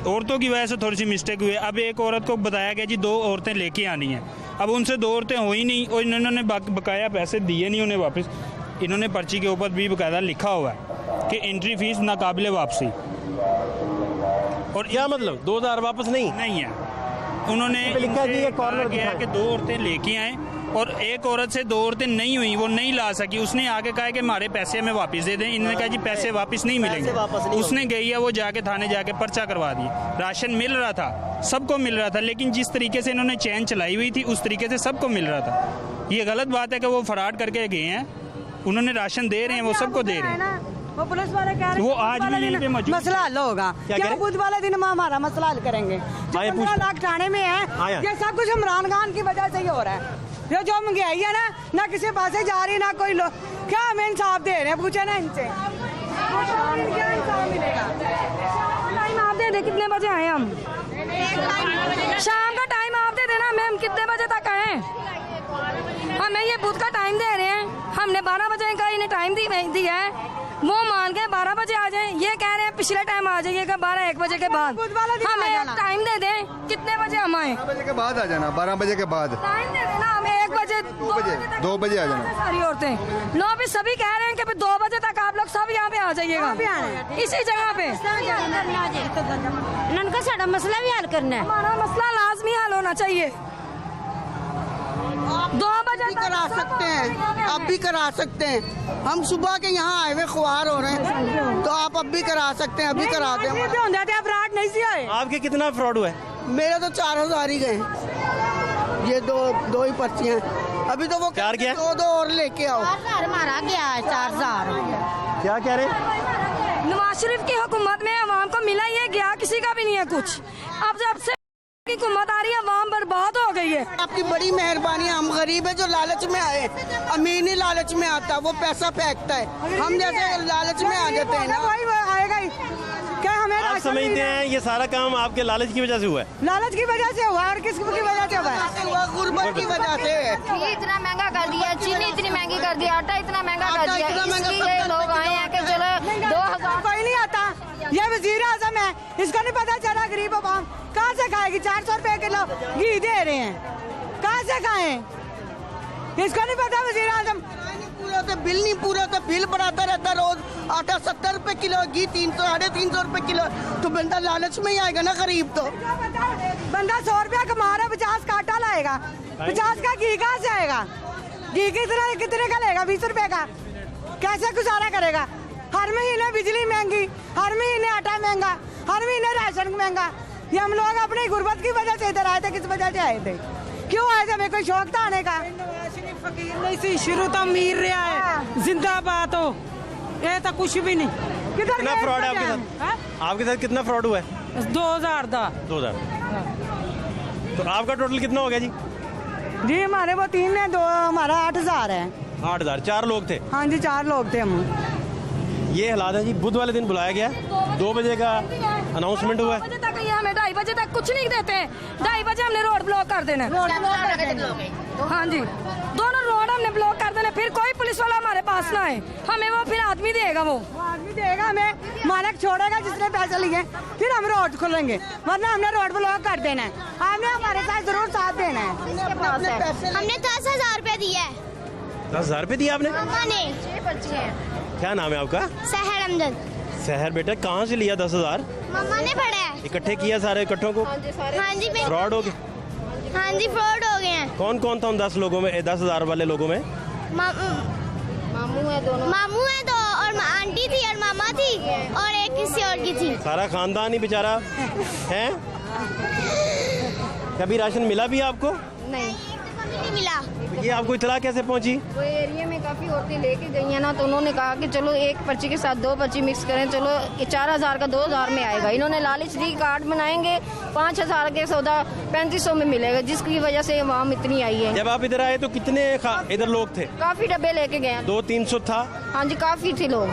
औरतों की वजह से थोड़ी सी मिस्टेक हुई है। अब एक औरत को बताया गया जी 2 औरतें लेके आनी हैं, अब उनसे 2 औरतें हो ही नहीं और इन्होंने बकाया पैसे दिए नहीं उन्हें वापस। इन्होंने पर्ची के ऊपर भी बकायदा लिखा हुआ है कि एंट्री फीस नाकाबिले वापसी। और क्या मतलब 2000 वापस नहीं है? उन्होंने लिखा कि ये कॉर्नर गया कि 2 औरतें लेके आए और एक औरत से 2 औरतें नहीं हुई, वो नहीं ला सकी। उसने आगे कहा कि हमारे पैसे हमें वापस दे दें। इन्होंने कहा जी पैसे वापस नहीं मिलेंगे। उसने गई है, वो जाके थाने जाके पर्चा करवा दिया। राशन मिल रहा था, सबको मिल रहा था, लेकिन जिस तरीके से इन्होंने चैन चलाई हुई थी उस तरीके से सबको मिल रहा था। ये गलत बात है कि वो फराड करके गए हैं। उन्होंने राशन दे रहे हैं, वो सबको दे रहे हैं। वो पुलिस वाले कह रहे हैं वो आज भी यहीं पे मौजूद मसला हल होगा। क्या बुध वाले दिन हम हमारा मसला हल करेंगे? जो 15 लाख थाने में है, ये सब कुछ इमरान खान की वजह से ही हो रहा है। ये जो महंगाई है ना किसी पासे जा रही ना कोई लोग, क्या हमें इंसाफ दे रहे हैं? पूछे ना इनसे, क्या इंसाफ मिलेगा? टाइम आप दे दे, कितने बजे आए हम? शाम का टाइम आप दे देना, मैम कितने बजे तक आए? हमें ये बुध का टाइम दे रहे हैं, हमने 12 बजे का इन्हें टाइम दिया है। वो मान के 12 बजे आ जाए, ये कह रहे हैं पिछले टाइम आ जाइएगा 12-1 बजे के बाद। हमें टाइम दे दें, कितने बजे हम आए? 12 बजे के बाद आ जाना, 12 बजे के बाद टाइम दे देना हमें। 1 बजे 2 बजे आ जाना। सारी औरतें लो भी सभी कह रहे हैं कि 2 बजे तक आप लोग सब यहाँ पे आ जाइएगा, इसी जगह पे। उनका सारा मसला भी हल करना है। हमारा मसला लाजमी हल होना चाहिए। 2 बजे करा सकते हैं, अब भी करा सकते हैं। हम सुबह के यहाँ आए हुए ख्वार हो रहे हैं, तो आप अब भी करा सकते हैं, अभी करा दें। फ्रॉड नहीं सी आए। आपके कितना फ्रॉड हुआ है? मेरे तो 4000 ही गए। ये दो ही पर्चियाँ, अभी तो वो 4 क्या? 2 और लेके आओ। 4000 मारा गया है, 4000। क्या कह रहे हैं? नवाज शरीफ की हुकूमत में अवाम को मिला ही है, गया किसी का भी नहीं है कुछ। अब जब से हुकूमत आ रही है, अवाम बर्बाद हो गई है। आपकी बड़ी मेहरबानी। हम गरीब है जो लालच में आए, अमीर नहीं लालच में आता, वो पैसा फेंकता है। हम जैसे लालच में आ जाते हैं ना, वही आएगा ही। क्या हमें आप समझते हैं ये सारा काम आपके लालच की वजह से हुआ है? लालच की वजह से हुआ और किस की वजह से हुआ है? गुर्बत की वजह से। घी इतना महंगा कर दिया, चीनी इतनी महंगी कर दी, आटा इतना महंगा कर दिया, इसलिए लोग आए हैं कि चलो 2000। कोई नहीं आता, ये वजीर आजम है, इसको नहीं पता चला गरीब अवाम कहाँ से खाएगी? 400 रुपए किलो घी दे रहे हैं, कहाँ से खाएं? इसको नहीं पता वजीर आजम। पूरा तो बिल नहीं पूरा तो बिल बढ़ाता रहता रोज। आटा 70 रुपए किलो, घी 300-350 रुपए किलो, तो बंदा लालच में ही आएगा ना गरीब। तो बंदा 100 रुपया कमा रहा, 50 का आटा लाएगा, 50 का घी कहाँ से आएगा? घी कितने का लेगा? 20 रुपए का कैसे गुजारा करेगा? हर महीने बिजली महंगी, हर महीने आटा महंगा, हर महीने राशन महंगा। ये हम लोग अपनी गुर्बत की वजह से इधर आए थे। किस वजह से आए थे? क्यों आए थे? हमें कोई शौक था आने का? नहीं सी शुरू तो अमीर रहा है, जिंदाबाद हो। ये तो कुछ भी नहीं। कितना फ्रॉड है आपके साथ? आपके साथ कितना फ्रॉड हुआ है? 2000 का। 2000। तो आपका टोटल कितना हो गया जी? जी हमारे वो 3 है, 2 हमारा 8000 है। 8000, 4 लोग थे? हाँ जी 4 लोग थे हम। ये हालात है जी। बुध वाले दिन बुलाया गया, 2 बजे का अनाउंसमेंट हुआ है। 2 बजे तक ये हमें 2:30 बजे तक कुछ नहीं देते हैं। 2:30 बजे हमने रोड ब्लॉक कर देना। हाँ जी, दोनों रोड हमने ब्लॉक कर देना, फिर कोई पुलिस वाला हमारे पास ना आए। हमें वो फिर आदमी देगा, वो आदमी देगा हमें, मालिक छोड़ेगा जिसने पैसे लिए, फिर हम रोड खोलेंगे, वरना हमने रोड ब्लॉक कर देना है। हमने हमारे साथ जरूर साथ देना है। हमने 10,000 रुपए दिया है। 10,000 रुपए दिया आपने? मम्मा ने। क्या नाम है आपका? सहर अमजद। सहर बेटा, कहाँ से लिया 10,000? मम्मा ने पढ़ा है। इकट्ठे किया सारे इकट्ठों को? हाँ जी। फ्रॉड हो गए? हाँ जी फ्रॉड हो गए हैं। कौन कौन था उन 10 लोगों में, 10,000 वाले लोगों में? मामू है 2 और आंटी थी और मामा थी और एक किसी और की थी। सारा खानदान ही बेचारा है। कभी राशन मिला भी आपको? नहीं, कभी नहीं मिला। ये आपको इतला कैसे पहुंची? वो एरिया में काफ़ी औरतें लेके गई हैं ना, तो उन्होंने कहा कि चलो एक पर्ची के साथ 2 पर्ची मिक्स करें, चलो 4000 का 2000 में आएगा। इन्होंने लालच दी, कार्ड बनाएंगे 5000 के सौदा 3500 में मिलेगा, जिसकी वजह से आवाम इतनी आई है। जब आप इधर आए तो कितने इधर लोग थे? काफ़ी डब्बे लेके गए हैं। 200-300 था? हाँ जी, काफ़ी थे लोग,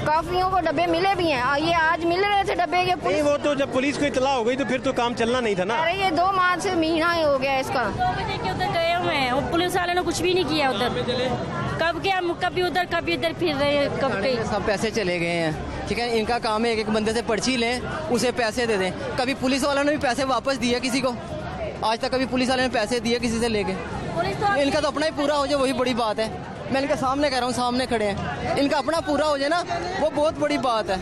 काफियों को डब्बे मिले भी हैं। ये आज मिल रहे थे डब्बे के। नहीं, वो तो जब पुलिस को इतला हो गई तो फिर तो काम चलना नहीं था ना। अरे ये 2 माह से महीना ही हो गया इसका। 2 बजे के उधर गए हुए हैं और पुलिस वाले ने कुछ भी नहीं किया उधर। कब क्या, कभी उधर कभी इधर फिर रहे हैं, कब कहीं। सब पैसे चले गए हैं, ठीक है। इनका काम है एक बंदे से पर्ची लें, उसे पैसे दे दें। कभी पुलिस वालों ने भी पैसे वापस दिए किसी को? आज तक कभी पुलिस वाले ने पैसे दिए किसी से लेके? इनका तो अपना ही पूरा हो जाए वही बड़ी बात है। मैं इनके सामने कह रहा हूँ, सामने खड़े हैं, इनका अपना पूरा हो जाए ना, वो बहुत बड़ी बात है।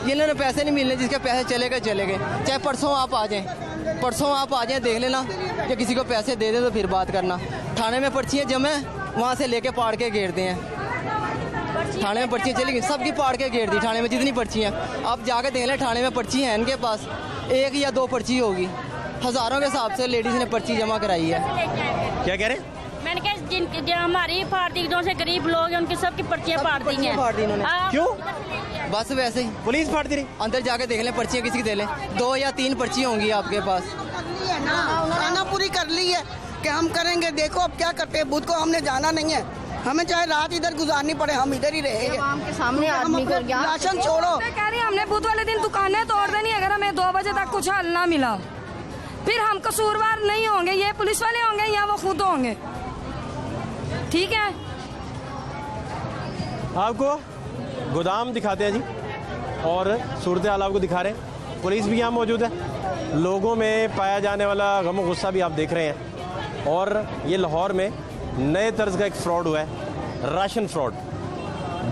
ये इन्होंने पैसे नहीं मिलने, जिसके पैसे चले गए चले गए। चाहे परसों आप आ जाएं, परसों आप आ जाएं, देख लेना कि किसी को पैसे दे दे तो फिर बात करना। थाने में पर्चियाँ जमा, वहाँ से लेके पाड़ के घेरते हैं। थाने में पर्चियाँ चली गई, सबकी पाड़ के घेर दी थाने में जितनी पर्ची हैं। आप जाके देख लें, थाने में पर्ची हैं इनके पास 1 या 2 पर्ची होगी। हज़ारों के हिसाब से लेडीज़ ने पर्ची जमा कराई है। क्या कह रहे हैं? मैंने कहा जिन हमारी पार्टी से गरीब लोग हैं उनकी सबकी पर्चियाँ फाड़ दी हैं। फाड़ दी इन्होंने। क्यों? बस वैसे ही पुलिस फाड़ दी रही। अंदर जाके देख लें, पर्चियाँ किसी की दे लें, 2 या 3 पर्ची होंगी आपके पास। खाना पूरी कर ली है कि हम करेंगे, देखो अब क्या करते हैं। बुध को हमने जाना नहीं है, हमें चाहे रात इधर गुजारनी पड़े, हम इधर ही रहेंगे। के सामने आदमी को राशन छोड़ो। कह रही हमने बुध वाले दिन दुकानें तोड़ देनी अगर हमें 2 बजे तक कुछ हल ना मिला। फिर हम कसूरवार नहीं होंगे, ये पुलिस वाले होंगे या वो खुद होंगे। ठीक है, आपको गोदाम दिखाते हैं जी और सूरत हाल आपको दिखा रहे हैं। पुलिस भी यहाँ मौजूद है। लोगों में पाया जाने वाला गम और गुस्सा भी आप देख रहे हैं। और ये लाहौर में नए तर्ज का एक फ्रॉड हुआ है, राशन फ्रॉड।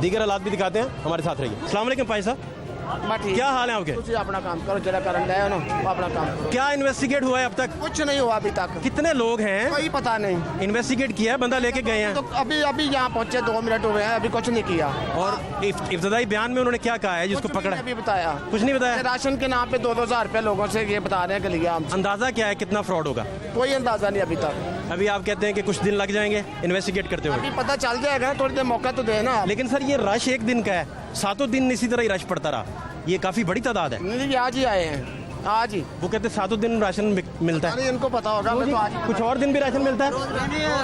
दीगर हालात भी दिखाते हैं, हमारे साथ रहिए। अस्सलाम वालेकुम भाई साहब, क्या हाल है आपके? तुझे अपना काम करो, जरा करन दे ना, अपना काम करो। क्या इन्वेस्टिगेट हुआ है अब तक? कुछ नहीं हुआ अभी तक। कितने लोग हैं? कोई पता नहीं। इन्वेस्टिगेट किया है, बंदा लेके गए हैं? तो अभी यहाँ पहुँचे 2 मिनट हुए हैं, अभी कुछ नहीं किया। और इब्तदाई बयान में उन्होंने क्या कहा है जिसको पकड़ा? अभी बताया कुछ नहीं बताया। राशन के नाम पे 2-2 हज़ार रुपये लोगों से ये बता रहे हैं कि लिया। अंदाजा क्या है कितना फ्रॉड होगा? कोई अंदाजा नहीं अभी तक। अभी आप कहते हैं कि कुछ दिन लग जाएंगे इन्वेस्टिगेट करते हुए। अभी पता चल जाएगा, थोड़ी देर मौका तो देना। लेकिन सर ये रश 1 दिन का है, 7 दिन इसी तरह ही रश पड़ता रहा। ये काफी बड़ी तादाद है। नहीं, आज ही आए हैं, आज ही। वो कहते 7 दिन राशन मिलता है। इनको पता होगा। तो आज कुछ और दिन भी राशन मिलता है?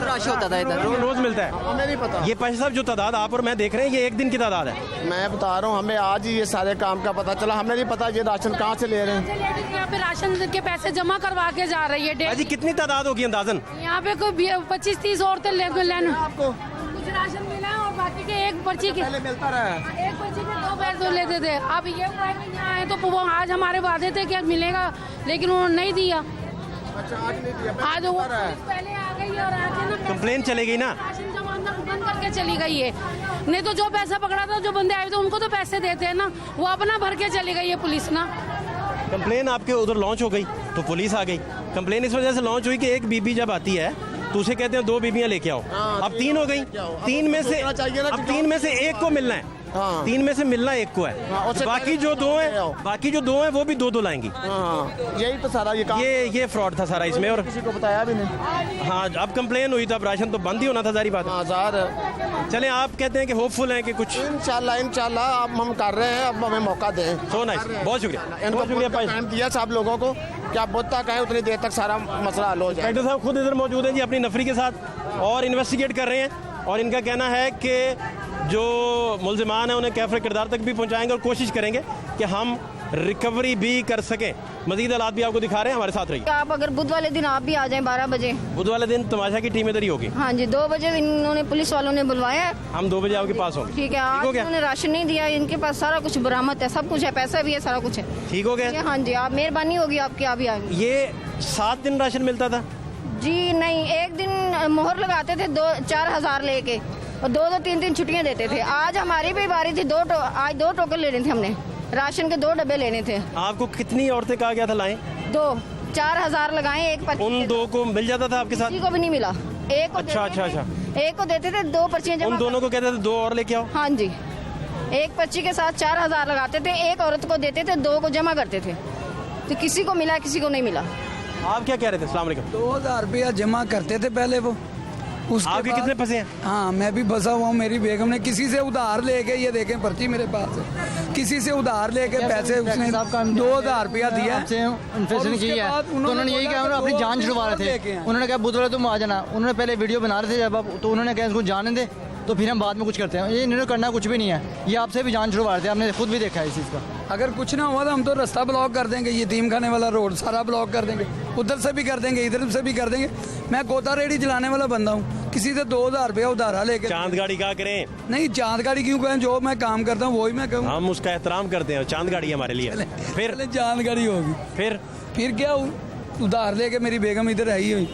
रश होता था इधर, रोज मिलता है। हमें नहीं पता। ये पैसे साहब जो तादाद आप और मैं देख रहे हैं, ये 1 दिन की तादाद है। मैं बता रहा हूँ, हमें आज ही ये सारे काम का पता चला। हमें नहीं पता ये राशन कहाँ से ले रहे हैं। यहाँ पे राशन के पैसे जमा करवा के जा रही है। जी कितनी तादाद होगी अंदाजन? यहाँ पे कोई 25-30 औरतें लेना आपको कुछ राशन मिला है और बाकी के एक पर्ची के पहले मिलता रहा है। एक पर्ची के 2 पैसे लेते थे। अब ये हुआ है कि यहाँ आए तो वो आज हमारे वादे थे कि मिलेगा, लेकिन उन्होंने नहीं दिया। आज वो पहले आ गई और आके ना कंप्लेन चली गई ना, राशन जमा बंद करके चली गई है। नहीं तो जो पैसा पकड़ा था, जो बंदे आए थे उनको तो पैसे देते हैं ना, वो अपना भर के चली गई है पुलिस ना। कंप्लेन आपके उधर लॉन्च हो गई तो पुलिस आ गई। कंप्लेन इस वजह से लॉन्च हुई कि एक बीबी जब आती है तो उसे कहते हैं 2 बीबियां लेके आओ। अब 3 हो गई, 3 में से अब 3 में से 1 को मिलना है। 3 में से मिलना 1 को है। बाकी जो 2 हैं वो भी 2-2 लाएंगी। यही तो सारा ये काम, ये फ्रॉड था सारा इसमें। और किसी को बताया भी नहीं। हाँ, अब कंप्लेन हुई तो अब राशन तो बंद ही होना था, सारी बात। चले, आप कहते हैं कि होपफुल हैं कि कुछ इंशाल्लाह अब हम कर रहे हैं। अब हमें मौका दें। सो नाइस, बहुत शुक्रिया। इनको शुक्रिया टाइम दिया सब लोगों को कि आप बुध तक आए, उतनी देर तक सारा मसला हल हो जाए। डॉक्टर साहब खुद इधर मौजूद हैं जी अपनी नफरी के साथ और इन्वेस्टिगेट कर रहे हैं। और इनका कहना है कि जो मुल्जिमान हैं उन्हें कैफर किरदार तक भी पहुंचाएंगे और कोशिश करेंगे कि हम रिकवरी भी कर सकें। मजीद हालात भी आपको दिखा रहे हैं, हमारे साथ रहिए। आप अगर बुध वाले दिन आप भी आ जाएं 12 बजे। बुध वाले दिन तमाशा की टीम इधर ही होगी। हाँ जी, 2 बजे इन्होंने पुलिस वालों ने बुलवाया। हम 2 बजे आपके पास होंगे। ठीक है। आज उन्होंने राशन नहीं दिया, इनके पास सारा कुछ बरामद है, सब कुछ है, पैसा भी है, सारा कुछ है। ठीक हो गया? हाँ जी, आप मेहरबानी होगी आपकी, आप भी आएंगे। ये 7 दिन राशन मिलता था जी? नहीं, 1 दिन मोहर लगाते थे 4 हज़ार लेके और 2-2, 3-3 छुट्टियां देते थे। आज हमारी भी बारी थी, आज 2 टोकन लेने थे हमने, राशन के 2 डब्बे लेने थे। आपको कितनी औरतें कहा गया था लाएं? 2, 4 हज़ार लगाए एक पर्ची। उन 2 को मिल जाता था आपके साथ? किसी को भी नहीं मिला। एक को अच्छा। एक को देते थे 2 पर्चियां जमा। उन दोनों को कहते थे 2 और लेके आओ। हाँ जी, एक पर्ची के साथ 4,000 लगाते थे, एक औरत को देते थे, 2 को जमा करते थे, तो किसी को मिला किसी को नहीं मिला। आप क्या कह रहे थे? अस्सलाम वालेकुम। 2,000 रुपया जमा करते थे पहले वो, उसके आपके कितने फंसे हैं? हाँ, मैं भी फंसा हुआ हूँ। मेरी बेगम ने किसी से उधार लेके, ये देखें पर्ची मेरे पास है, किसी से उधार लेके पैसे उसने 2,000 रुपया दिया इन्फेक्शन की है, तो उन्होंने यही कहा, उन्होंने अपनी जान छुड़वा रहे थे। उन्होंने कहा बुधवार तुम आ जाना। उन्होंने पहले वीडियो बना रहे थे जब आप, तो उन्होंने कहा इसको जाने दे, तो फिर हम बाद में कुछ करते हैं। ये इन्होंने करना कुछ भी नहीं है, ये आपसे भी जान छुड़वा रहे थे, आपने खुद भी देखा है इस चीज़ का। अगर कुछ ना हुआ तो हम तो रास्ता ब्लॉक कर देंगे, यतीम खाने वाला रोड सारा ब्लॉक कर देंगे, उधर से भी कर देंगे, इधर से भी कर देंगे। मैं गोता रेडी चलाने वाला बंदा हूँ, किसी से 2,000 रुपया उधारा लेके। चांद गाड़ी क्या करें? नहीं, चांद गाड़ी क्यों कहें? जो मैं काम करता हूँ वही मैं कहूँ। हम उसका एहतराम करते हैं, चांद गाड़ी हमारे लिए। फिर चांद गाड़ी होगी, फिर क्या उधार लेके मेरी बेगम इधर आई हुई,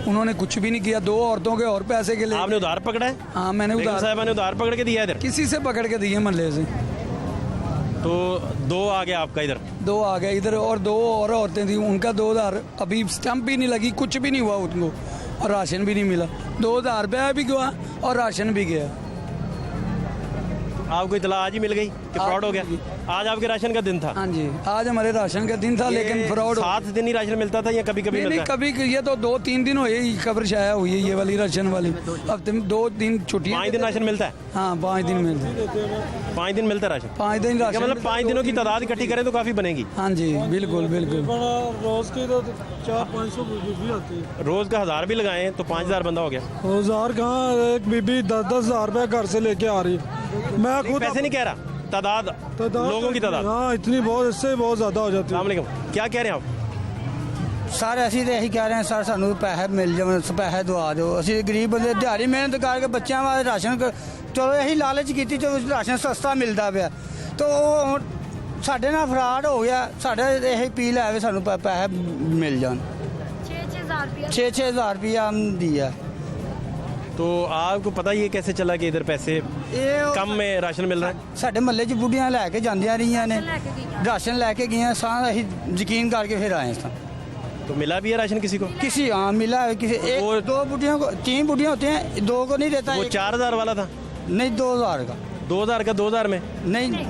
उन्होंने कुछ भी नहीं किया। 2 औरतों के और पैसे के लिए। आपने उधार पकड़ा है? हाँ, मैंने उधार, साहब ने उधार पकड़ के दिया इधर? किसी से पकड़ के दिए महल्ले से। तो 2 आ गया आपका इधर? 2 आ गया इधर, और 2 और औरतें थी, उनका 2,000 अभी स्टम्प भी नहीं लगी, कुछ भी नहीं हुआ उनको, और राशन भी नहीं मिला। 2,000 रुपया भी गया और राशन भी गया। आपको इतला आज ही मिल गई कि फ्रॉड हो गया? आज आपके राशन का दिन था? हाँ जी, आज हमारे राशन का दिन था, लेकिन फ्रॉड। 7 दिन ही राशन मिलता था या कभी कभी नहीं, कभी ये तो 2-3 दिन हुए खबर छाया हुई है, ये वाली राशन वाली। हफ्ते में 2 दिन छुट्टी। 5 दिन राशन मिलता है? हाँ, 5 दिन मिलता है। 5 दिन मिलता है राशन? 5 दिन राशन, मतलब 5 दिनों की तादाद इकट्ठी करें तो काफी बनेगी। हाँ जी, बिल्कुल बिल्कुल। रोज की तो 400-500 बीबी आती है। रोज का 1000 भी लगाए तो 5,000 बंदा हो गया। 1000 कहाँ, एक बीबी 10,000 रुपया घर से लेके आ रही है। मैं खुद पैसे नहीं कह रहा, तादाद लोगों की तादाद। हाँ, इतनी बहुत, इससे बहुत ज्यादा हो जाती है। क्या कह रहे हैं आप? सर ਅਸੀਂ ਤਾਂ ਇਹੀ ਕਹਿ ਰਹੇ ਹਾਂ ਸਰ, ਸਾਨੂੰ ਪੈਸੇ ਮਿਲ ਜਾਣ, ਪੈਸੇ ਦਵਾ ਦਿਓ। ਅਸੀਂ ਗਰੀਬ ਬੰਦੇ ਦਿਹਾੜੀ ਮਿਹਨਤ ਕਰਕੇ ਬੱਚਿਆਂ ਵਾਸਤੇ ਰਾਸ਼ਨ ਚਲੋ ਇਹੀ ਲਾਲਚ ਕੀਤੀ, ਚਲੋ ਰਾਸ਼ਨ ਸਸਤਾ ਮਿਲਦਾ ਪਿਆ, ਤਾਂ ਉਹ ਹੁਣ ਸਾਡੇ ਨਾਲ ਫਰਾਡ ਹੋ ਗਿਆ। ਸਾਡੇ ਇਹ ਅਪੀਲ ਹੈ ਵੀ ਸਾਨੂੰ ਪੈਸੇ ਮਿਲ ਜਾਣ। 6,000 रुपया दिया। तो आपको पता ही है कैसे चला कि इधर पैसे कम में राशन मिल रहा है? ਸਾਡੇ ਮਹੱਲੇ 'ਚ ਬੁੱਢੀਆਂ ਲੈ ਕੇ ਜਾਂਦੀਆਂ ਰਹੀਆਂ ਨੇ, ਰਾਸ਼ਨ ਲੈ ਕੇ ਗਈਆਂ, ਸਾਰਾ ਅਸੀਂ ਯਕੀਨ ਕਰਕੇ ਫਿਰ ਆਏ ਸਾਂ। तो मिला भी है राशन किसी को? किसी, हाँ मिला है किसी, 2 बुढ़ियों को, 3 बुढ़ियाँ होती हैं, 2 को नहीं देता। वो 4,000 वाला था? नहीं, 2,000 का। 2,000 का 2,000 में? नहीं,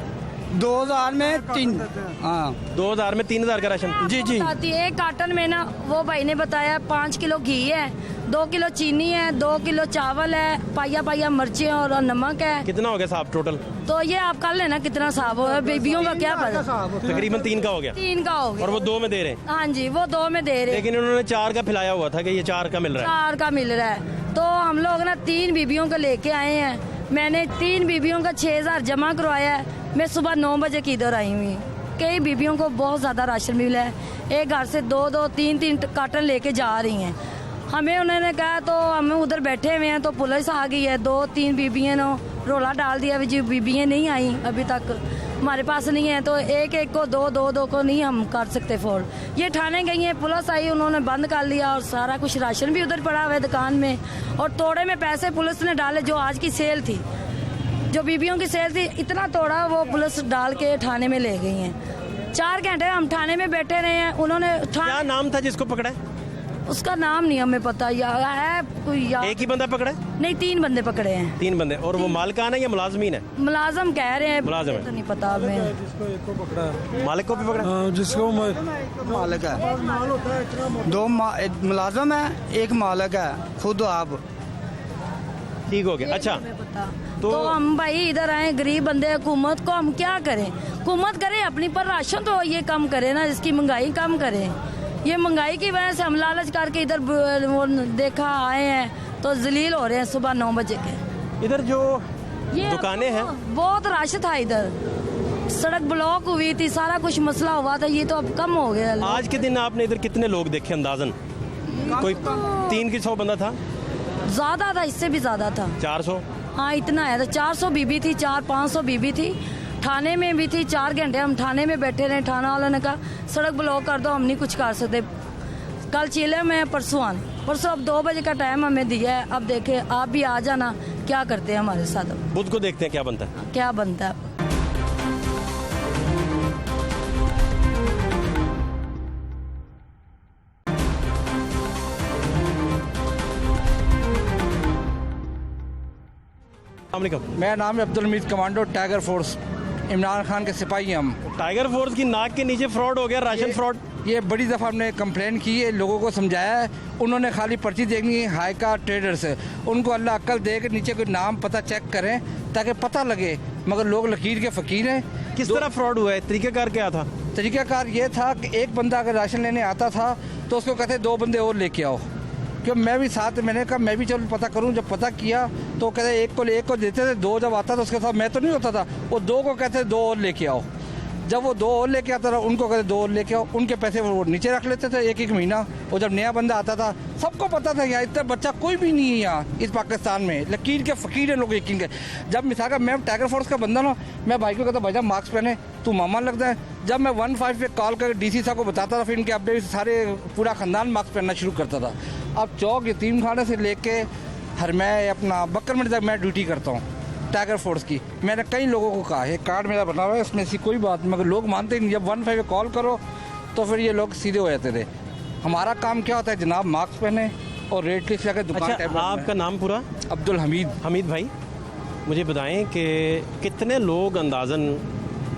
2,000 में 3, हाँ 2,000 में 3,000 का राशन। जी जी। एक कार्टन में ना, वो भाई ने बताया 5 किलो घी है, 2 किलो चीनी है, 2 किलो चावल है, पाया मिर्चें और नमक है। कितना हो गया साहब टोटल? तो ये आप कर लेना कितना साहब हो, बीबियों का क्या पता। तकरीबन 3 का हो गया। 3 का हो गया। और वो 2 में दे रहे हैं? हाँ जी, वो 2 में दे रहे हैं। लेकिन उन्होंने 4 का खिलाया हुआ था कि ये 4 का मिल रहा है। 4 का मिल रहा है। तो हम लोग ना 3 बीबियों को लेके आए हैं। मैंने 3 बीबियों का 6,000 जमा करवाया है। मैं सुबह 9 बजे की इधर आई हुई। कई बीबियों को बहुत ज़्यादा राशन मिला है, एक घर से 2-2, 3-3 कार्टन लेके जा रही हैं। हमें उन्होंने कहा, तो हम उधर बैठे हुए हैं, तो पुलिस आ गई है। 2-3 बीबियाँ ने रोला डाल दिया, जी बीबियाँ नहीं आई अभी तक, हमारे पास नहीं है। तो एक को 2 को नहीं हम कर सकते फोल्ड। ये ठाणे गई हैं, पुलिस आई, उन्होंने बंद कर लिया, और सारा कुछ राशन भी उधर पड़ा हुआ है दुकान में। और तोड़े में पैसे पुलिस ने डाले, जो आज की सेल थी, जो बीबियों की सेल थी, इतना तोड़ा वो पुलिस डाल के थाने में ले गई हैं। 4 घंटे हम थाने में बैठे रहे हैं। उन्होंने क्या नाम था जिसको पकड़ा है? उसका नाम नहीं हमें पता, या है कोई, या एक ही बंदा पकड़ा है? नहीं, 3 बंदे पकड़े हैं। 3 बंदे। और वो मालिकान है या मुलाजमीन है? मुलाजम कह रहे हैं, मुलाजम है, तो नहीं पता हमें। जिसको एक को पकड़ा है, मालिक को भी पकड़ा? जिसको मालिक है, 2 मुलाजम है, 1 मालिक है, खुद आप। ठीक हो गया। अच्छा, तो हम भाई इधर आए गरीब बंदे, हुकूमत को हम क्या करें? हुकूमत करे अपनी, पर राशन तो ये कम करे ना, इसकी महंगाई कम करे। ये महंगाई की वजह से हम लालच करके इधर वो देखा आए हैं, तो जलील हो रहे हैं सुबह 9 बजे के। इधर जो ये दुकानें हैं, बहुत रश था इधर, सड़क ब्लॉक हुई थी, सारा कुछ मसला हुआ था। ये तो अब कम हो गया। आज के दिन आपने इधर कितने लोग देखे अंदाजन? कोई 300 बंदा था? ज्यादा था, इससे भी ज्यादा था। 400? हाँ, इतना है। तो 400 बीबी थी, 400-500 बीबी थी। थाने में भी थी। 4 घंटे हम थाने में बैठे रहे। थाना वालों ने कहा सड़क ब्लॉक कर दो, हम नहीं कुछ कर सकते। कल चीले में परसों अब 2 बजे का टाइम हमें दिया है। अब देखे, आप भी आ जाना, क्या करते हैं हमारे साथ। बुध को देखते हैं क्या बनता है। क्या बनता है। अस्सलाम वालेकुम। मेरा नाम है Abdul Hamid, commando tiger force, Imran Khan के सिपाही हैं हम। टाइगर फोर्स की नाक के नीचे फ्रॉड हो गया, राशन फ्रॉड। ये बड़ी दफ़ा हमने कंप्लेन की है, लोगों को समझाया है, उन्होंने खाली पर्ची देखनी है हाईका ट्रेडर्स है, उनको अल्लाह अक्ल दे के नीचे कोई नाम पता चेक करें ताकि पता लगे, मगर लोग लकीर के फ़कीर हैं। किस तरह फ्रॉड हुआ है, तरीक़ाकार क्या था? तरीक़ाकार ये था कि एक बंदा अगर राशन लेने आता था तो उसको कहते 2 बंदे और लेके आओ, क्यों मैं भी साथ, मैंने कहा मैं भी चलो पता करूं। जब पता किया तो कहते एक को देते थे, 2 जब आता था उसके साथ मैं तो नहीं होता था, वो 2 को कहते 2 और लेके आओ। जब वो 2 और लेके आता था उनको कहते 2 और लेके आओ, उनके पैसे वो नीचे रख लेते थे 1-1 महीना। और जब नया बंदा आता था सबको पता था यहाँ इतना बच्चा कोई भी नहीं है यहाँ इस पाकिस्तान में, लकीर के फ़कीर है लोग यकीन के। जब मिसाल का मैं टाइगर फोर्स का बंदा ना, मैं भाई को कहता भाई साहब मास्क पहने, तू मामा लगता है। जब मैं 15 पे कॉल कर DC साहब को बताता था, फिर इनके अपडेट सारे पूरा ख़ानदान मास्क पहनना शुरू करता था। अब चौक यतीम खाने से लेके हरमै अपना बकर मंडी तक मैं ड्यूटी करता हूँ टाइगर फोर्स की। मैंने कई लोगों को कहा है, कार्ड मेरा बना हुआ है, इसमें ऐसी कोई बात नहीं, मगर लोग मानते ही नहीं। जब 15 पे कॉल करो तो फिर ये लोग सीधे हो जाते थे। हमारा काम क्या होता है जनाब, मास्क पहने और रेट लिस्ट लगा दुकान। अच्छा, आपका नाम पूरा? अब्दुल हमीद। हमीद भाई, मुझे बताएं कि कितने लोग अंदाज़न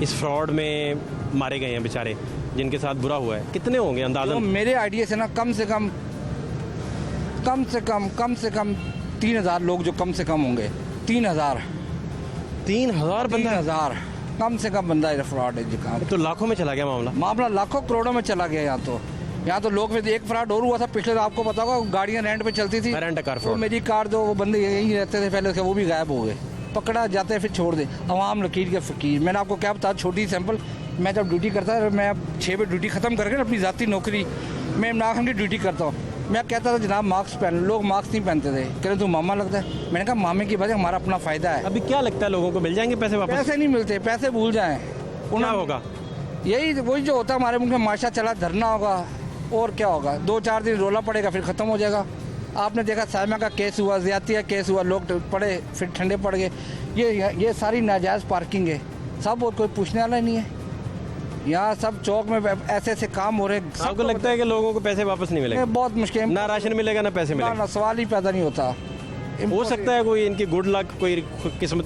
इस फ्रॉड में मारे गए हैं बेचारे, जिनके साथ बुरा हुआ है, कितने होंगे अंदाज़न? तो मेरे आइडिया से ना कम से कम 3000 लोग जो कम से कम होंगे। 3000 बंदा? 3000 कम से कम बंदा है फ्रॉड है जी। तो लाखों में चला गया मामला लाखों करोड़ों में चला गया। यहाँ तो लोग, फिर एक फ्रॉड और हुआ था पिछले, आपको पता होगा, गाड़ियाँ रेंट पे चलती थी, रेंट कार फ्रॉड। मेरी कार जो वो बंदे यहीं रहते थे पहले, वो भी गायब हो गए, पकड़ा जाते फिर छोड़ दे। अवाम लकीर के फ़कीर। मैंने आपको क्या बता, छोटी सैंपल, मैं जब ड्यूटी करता था, मैं 6 बजे ड्यूटी ख़त्म करके अपनी ज़ाती नौकरी, मैं इमरान खान की ड्यूटी करता हूँ, मैं कहता था जनाब मास्क पहन, लोग मास्क नहीं पहनते थे, कह रहे तू मामा लगता है। मैंने कहा मामे की वजह हमारा अपना फ़ायदा है। अभी क्या लगता है लोगों को मिल जाएंगे पैसे वापस? पैसे नहीं मिलते, पैसे भूल जाएँ। क्या होगा? यही वही जो होता है हमारे मुल्क में, माशा चला, धरना होगा और क्या होगा, 2-4 दिन रोला पड़ेगा फिर ख़त्म हो जाएगा। आपने देखा साइमा का केस हुआ, ज़्यादती का केस हुआ, लोग पड़े फिर ठंडे पड़ गए। ये सारी नाजायज़ पार्किंग है, सब, और कोई पूछने वाला नहीं है। यहाँ सब चौक में ऐसे ऐसे काम हो रहे हैं। आपको लगता है कि लोगों को पैसे वापस नहीं मिलेंगे? बहुत मुश्किल, ना राशन मिलेगा ना पैसे मिलेंगे, ना सवाल ही पैदा नहीं होता। हो सकता है कोई इनकी गुड लक, कोई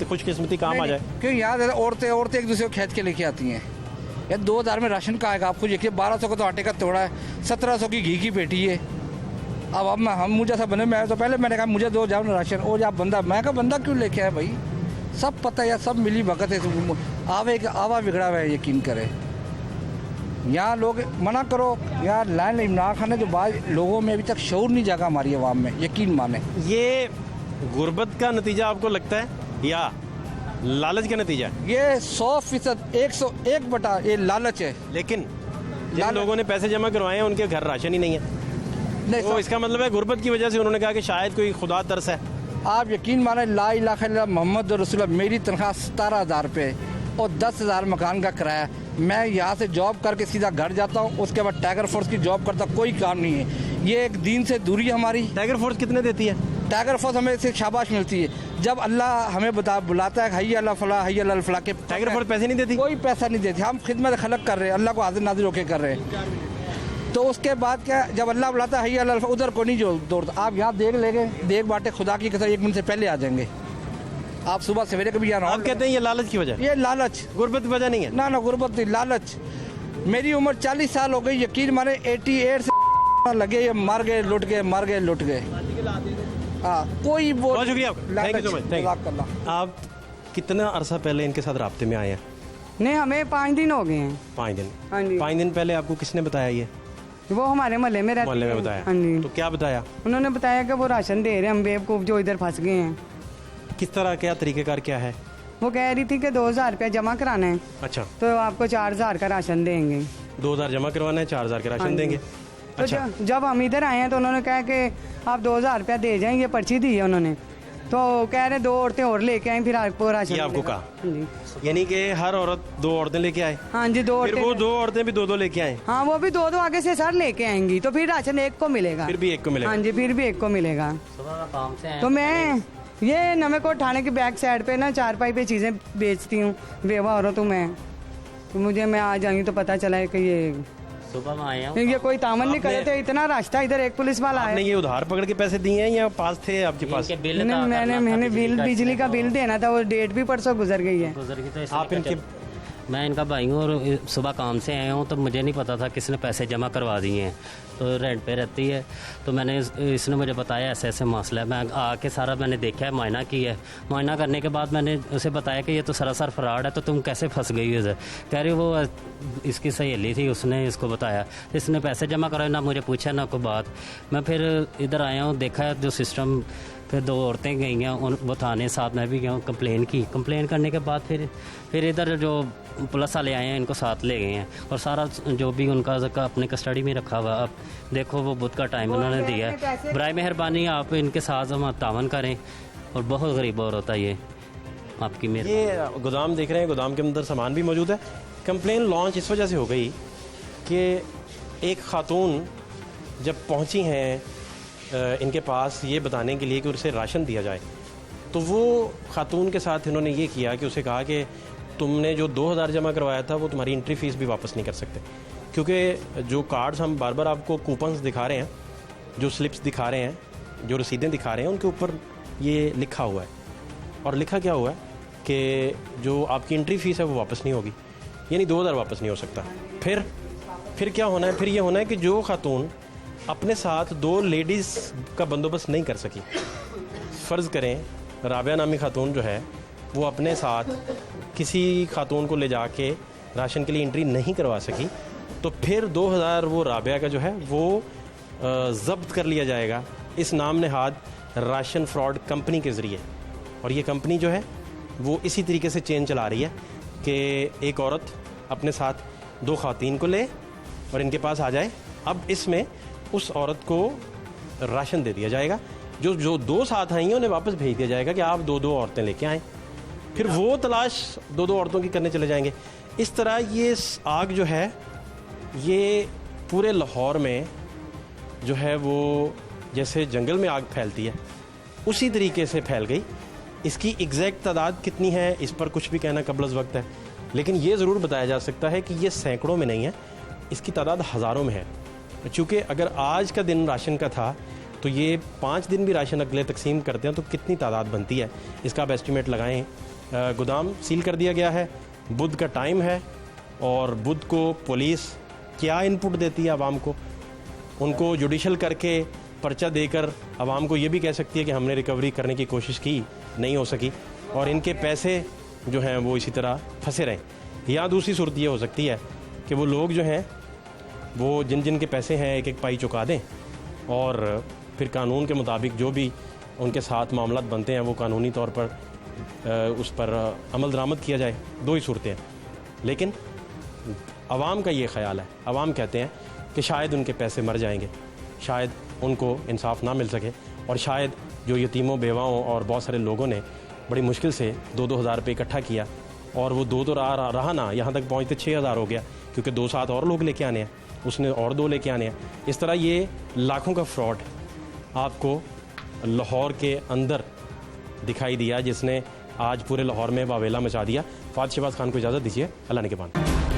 खुशकिस्मती काम आ जाए। क्यों यहाँ औरतें एक दूसरे को खींच के लेके आती हैं। यार 2000 में राशन का आएगा, आपको देखिए 1200 का तो आटे का तोड़ा है, 1700 की घी की पेटी है। अब हम मुझे ऐसा बने, मैं तो पहले मैंने कहा मुझे दो जाओ ना राशन, और आप बंदा, मैं कहा बंदा क्यों लेके आए भाई, सब पता है यार, सब मिली भगत है, आवा बिगड़ा हुआ है, यकीन करे। यहाँ लोग मना करो, यार लाइन इमरान खान ने जो बात, लोगों में अभी तक शऊर नहीं जागा हमारी आवाम में, यकीन माने। ये गुर्बत का नतीजा आपको लगता है या लालच का नतीजा? ये 100%, 101 बटा ये लालच है। लेकिन जिन लोगों ने पैसे जमा करवाए हैं उनके घर राशन ही नहीं है, नहीं, तो इसका मतलब है गुर्बत की वजह से उन्होंने कहा कि शायद कोई खुदा तरस है। आप यकीन माने, ला इलाहा इल्लल्लाह मोहम्मद रसूलुल्लाह, मेरी तनख्वाह 17,000 रुपये और 10,000 मकान का किराया। मैं यहाँ से जॉब करके सीधा घर जाता हूँ, उसके बाद टाइगर फोर्स की जॉब करता, कोई काम नहीं है। ये एक दीन से दूरी हमारी। टाइगर फोर्स कितने देती है? टाइगर फोर्स हमें से शाबाश मिलती है, जब अल्लाह हमें बुलाता है हय्या अला फलाह हय्या अला फलाह के। टाइगर फोर्स पैसे नहीं देती? कोई पैसा नहीं देती, हम खिदमत खलक कर रहे हैं, अल्लाह को हाजिर नाजिर होके कर रहे हैं। तो उसके बाद क्या, जब अल्लाह बुलाता है हय्या अला फलाह, उधर को नहीं जो दौड़ता। आप यहाँ देख लेंगे, देख बाटे खुदा की कसम, 1 मिनट से पहले आ जाएंगे आप, सुबह सवेरे कभी यहाँ। आप कहते हैं ये लालच की वजह? ये लालच, गुर्बत की वजह नहीं है। ना गुर्बत नहीं, लालच। मेरी उम्र 40 साल हो गई, यकीन माने 88 से लगे, ये मर गए लुट गए। हाँ, कोई बहुत शुक्रिया, थैंक यू सो मच। आप कितना अरसा पहले इनके साथ राब्ते में आए हैं? नहीं, हमें 5 दिन हो गए हैं। 5 दिन? हाँ जी। 5 दिन पहले आपको किसने बताया ये? वो हमारे मोहल्ले में रहते हैं। मोहल्ले में बताया? हाँ जी। तो क्या बताया? उन्होंने बताया कि वो राशन दे रहे हैं, हम बेवकूफ़ जो इधर फंस गए हैं। किस तरह, क्या तरीक़ेकार क्या है? वो कह रही थी कि 2,000 रुपया जमा कराना है। अच्छा। तो आपको 4,000 का राशन देंगे। 2,000 जमा करवाना है, 4,000 के राशन देंगे। तो अच्छा। जब हम इधर आए हैं तो उन्होंने कहा कि आप 2,000 रुपया दे जाएं, ये पर्ची दी है उन्होंने। तो कह रहे 2 औरतें और लेके आए, फिर आपको राशन। ये आपको कहा? यानी कि हर औरत 2 औरतें लेके आए? हाँ जी, 2 फिर वो 2 औरतें भी 2-2 लेके आए? हाँ, वो भी 2-2 आगे से सर लेके आएंगी, तो फिर राशन एक को मिलेगा। फिर भी एक को मिलेगा? हाँ जी, फिर भी एक को मिलेगा। तो मैं ये नवेकोट थाने की बैक साइड पे ना चारपाई पे चीज़ें बेचती हूँ, बेवा औरत हूँ मैं। तो मुझे, मैं आ जाऊँगी तो पता चला है कि ये सुबह में आया हूँ। ये कोई तामन नहीं करे थे, इतना रास्ता इधर एक पुलिस वाला आपने है। ये उधार पकड़ के पैसे दिए हैं या पास थे आपके पास? मैंने बिजली का बिल देना था, वो डेट भी परसों गुजर गई है। आप इनके मैं इनका भाई हूँ और सुबह काम से आया हूँ, तो मुझे नहीं पता था किसने पैसे जमा करवा दिए हैं। तो रेंट पे रहती है, तो मैंने इसने मुझे बताया ऐसे ऐसे मसला है। मैं आके सारा मैंने देखा है, मुआयना किया है। मुआयना करने के बाद मैंने उसे बताया कि ये तो सरासर फ्रॉड है, तो तुम कैसे फंस गई उसे? कह रही वो इसकी सहेली थी, उसने इसको बताया, इसने पैसे जमा कराए, ना मुझे पूछा ना कोई बात। मैं फिर इधर आया हूँ, देखा जो सिस्टम, फिर 2 औरतें गई हैं वो थाने, साथ मैं भी गया हूँ, कंप्लेन करने के बाद फिर इधर जो पुलिस वाले आए हैं इनको साथ ले गए हैं और सारा जो भी उनका अपने कस्टडी में रखा हुआ। अब देखो वो बुध का टाइम उन्होंने दिया है। बराए मेहरबानी आप इनके साथ हम तावन करें, और बहुत गरीब और होता है ये आपकी मेरे। ये गोदाम देख रहे हैं, गोदाम के अंदर सामान भी मौजूद है। कंप्लेन लॉन्च इस वजह से हो गई कि एक खातून जब पहुंची हैं इनके पास ये बताने के लिए कि उसे राशन दिया जाए, तो वो खातून के साथ इन्होंने ये किया कि उसे कहा कि तुमने जो 2000 जमा करवाया था वो तुम्हारी एंट्री फ़ीस भी वापस नहीं कर सकते, क्योंकि जो कार्ड्स हम बार बार आपको कूपन्स दिखा रहे हैं, जो स्लिप्स दिखा रहे हैं, जो रसीदें दिखा रहे हैं, उनके ऊपर ये लिखा हुआ है। और लिखा क्या हुआ है कि जो आपकी एंट्री फ़ीस है वो वापस नहीं होगी, यानी 2000 वापस नहीं हो सकता। फिर क्या होना है? फिर ये होना है कि जो खातून अपने साथ 2 लेडीज़ का बंदोबस्त नहीं कर सकी, फ़र्ज़ करें राबिया नामी खातून जो है वो अपने साथ किसी खातून को ले जाके राशन के लिए एंट्री नहीं करवा सकी, तो फिर 2000 वो राबिया का जो है वो ज़ब्त कर लिया जाएगा इस नाम नहाद राशन फ्रॉड कंपनी के ज़रिए। और ये कंपनी जो है वो इसी तरीके से चेन चला रही है कि एक औरत अपने साथ 2 ख़वातीन को ले और इनके पास आ जाए। अब इसमें उस औरत को राशन दे दिया जाएगा, जो 2 साथ आई हैं उन्हें वापस भेज दिया जाएगा कि आप 2 औरतें लेके आएँ। फिर वो तलाश 2 औरतों की करने चले जाएंगे। इस तरह ये आग जो है ये पूरे लाहौर में जो है वो जैसे जंगल में आग फैलती है उसी तरीके से फैल गई। इसकी एग्जैक्ट तादाद कितनी है इस पर कुछ भी कहना कबल वक्त है, लेकिन ये ज़रूर बताया जा सकता है कि ये सैकड़ों में नहीं है, इसकी तादाद हज़ारों में है। चूँकि अगर आज का दिन राशन का था तो ये 5 दिन भी राशन अगले तकसीम करते हैं तो कितनी तादाद बनती है, इसका आप एस्टिमेट लगाएं। गोदाम सील कर दिया गया है, बुध का टाइम है, और बुध को पुलिस क्या इनपुट देती है आवाम को, उनको जुडिशल करके पर्चा देकर आवाम को ये भी कह सकती है कि हमने रिकवरी करने की कोशिश की, नहीं हो सकी, और इनके पैसे जो हैं वो इसी तरह फंसे रहें। या दूसरी सूरत ये हो सकती है कि वो लोग जो हैं वो जिन जिन के पैसे हैं एक एक पाई चुका दें और फिर कानून के मुताबिक जो भी उनके साथ मामलात बनते हैं वो कानूनी तौर पर उस पर अमल दरामद किया जाए। 2 ही सूरतें हैं। लेकिन आवाम का ये ख्याल है, आवाम कहते हैं कि शायद उनके पैसे मर जाएंगे, शायद उनको इंसाफ ना मिल सके, और शायद जो यतीमों बेवाओं और बहुत सारे लोगों ने बड़ी मुश्किल से 2-2 हज़ार रुपये इकट्ठा किया और वो 2 रहा ना, यहाँ तक पहुँचते 6000 हो गया, क्योंकि 2 साथ और लोग लेके आने हैं, उसने और 2 लेके आने हैं। इस तरह ये लाखों का फ्रॉड आपको लाहौर के अंदर दिखाई दिया, जिसने आज पूरे लाहौर में वावेला मचा दिया। फात शहबाज खान को इजाज़त दीजिए, अल्लाह ने के बाद।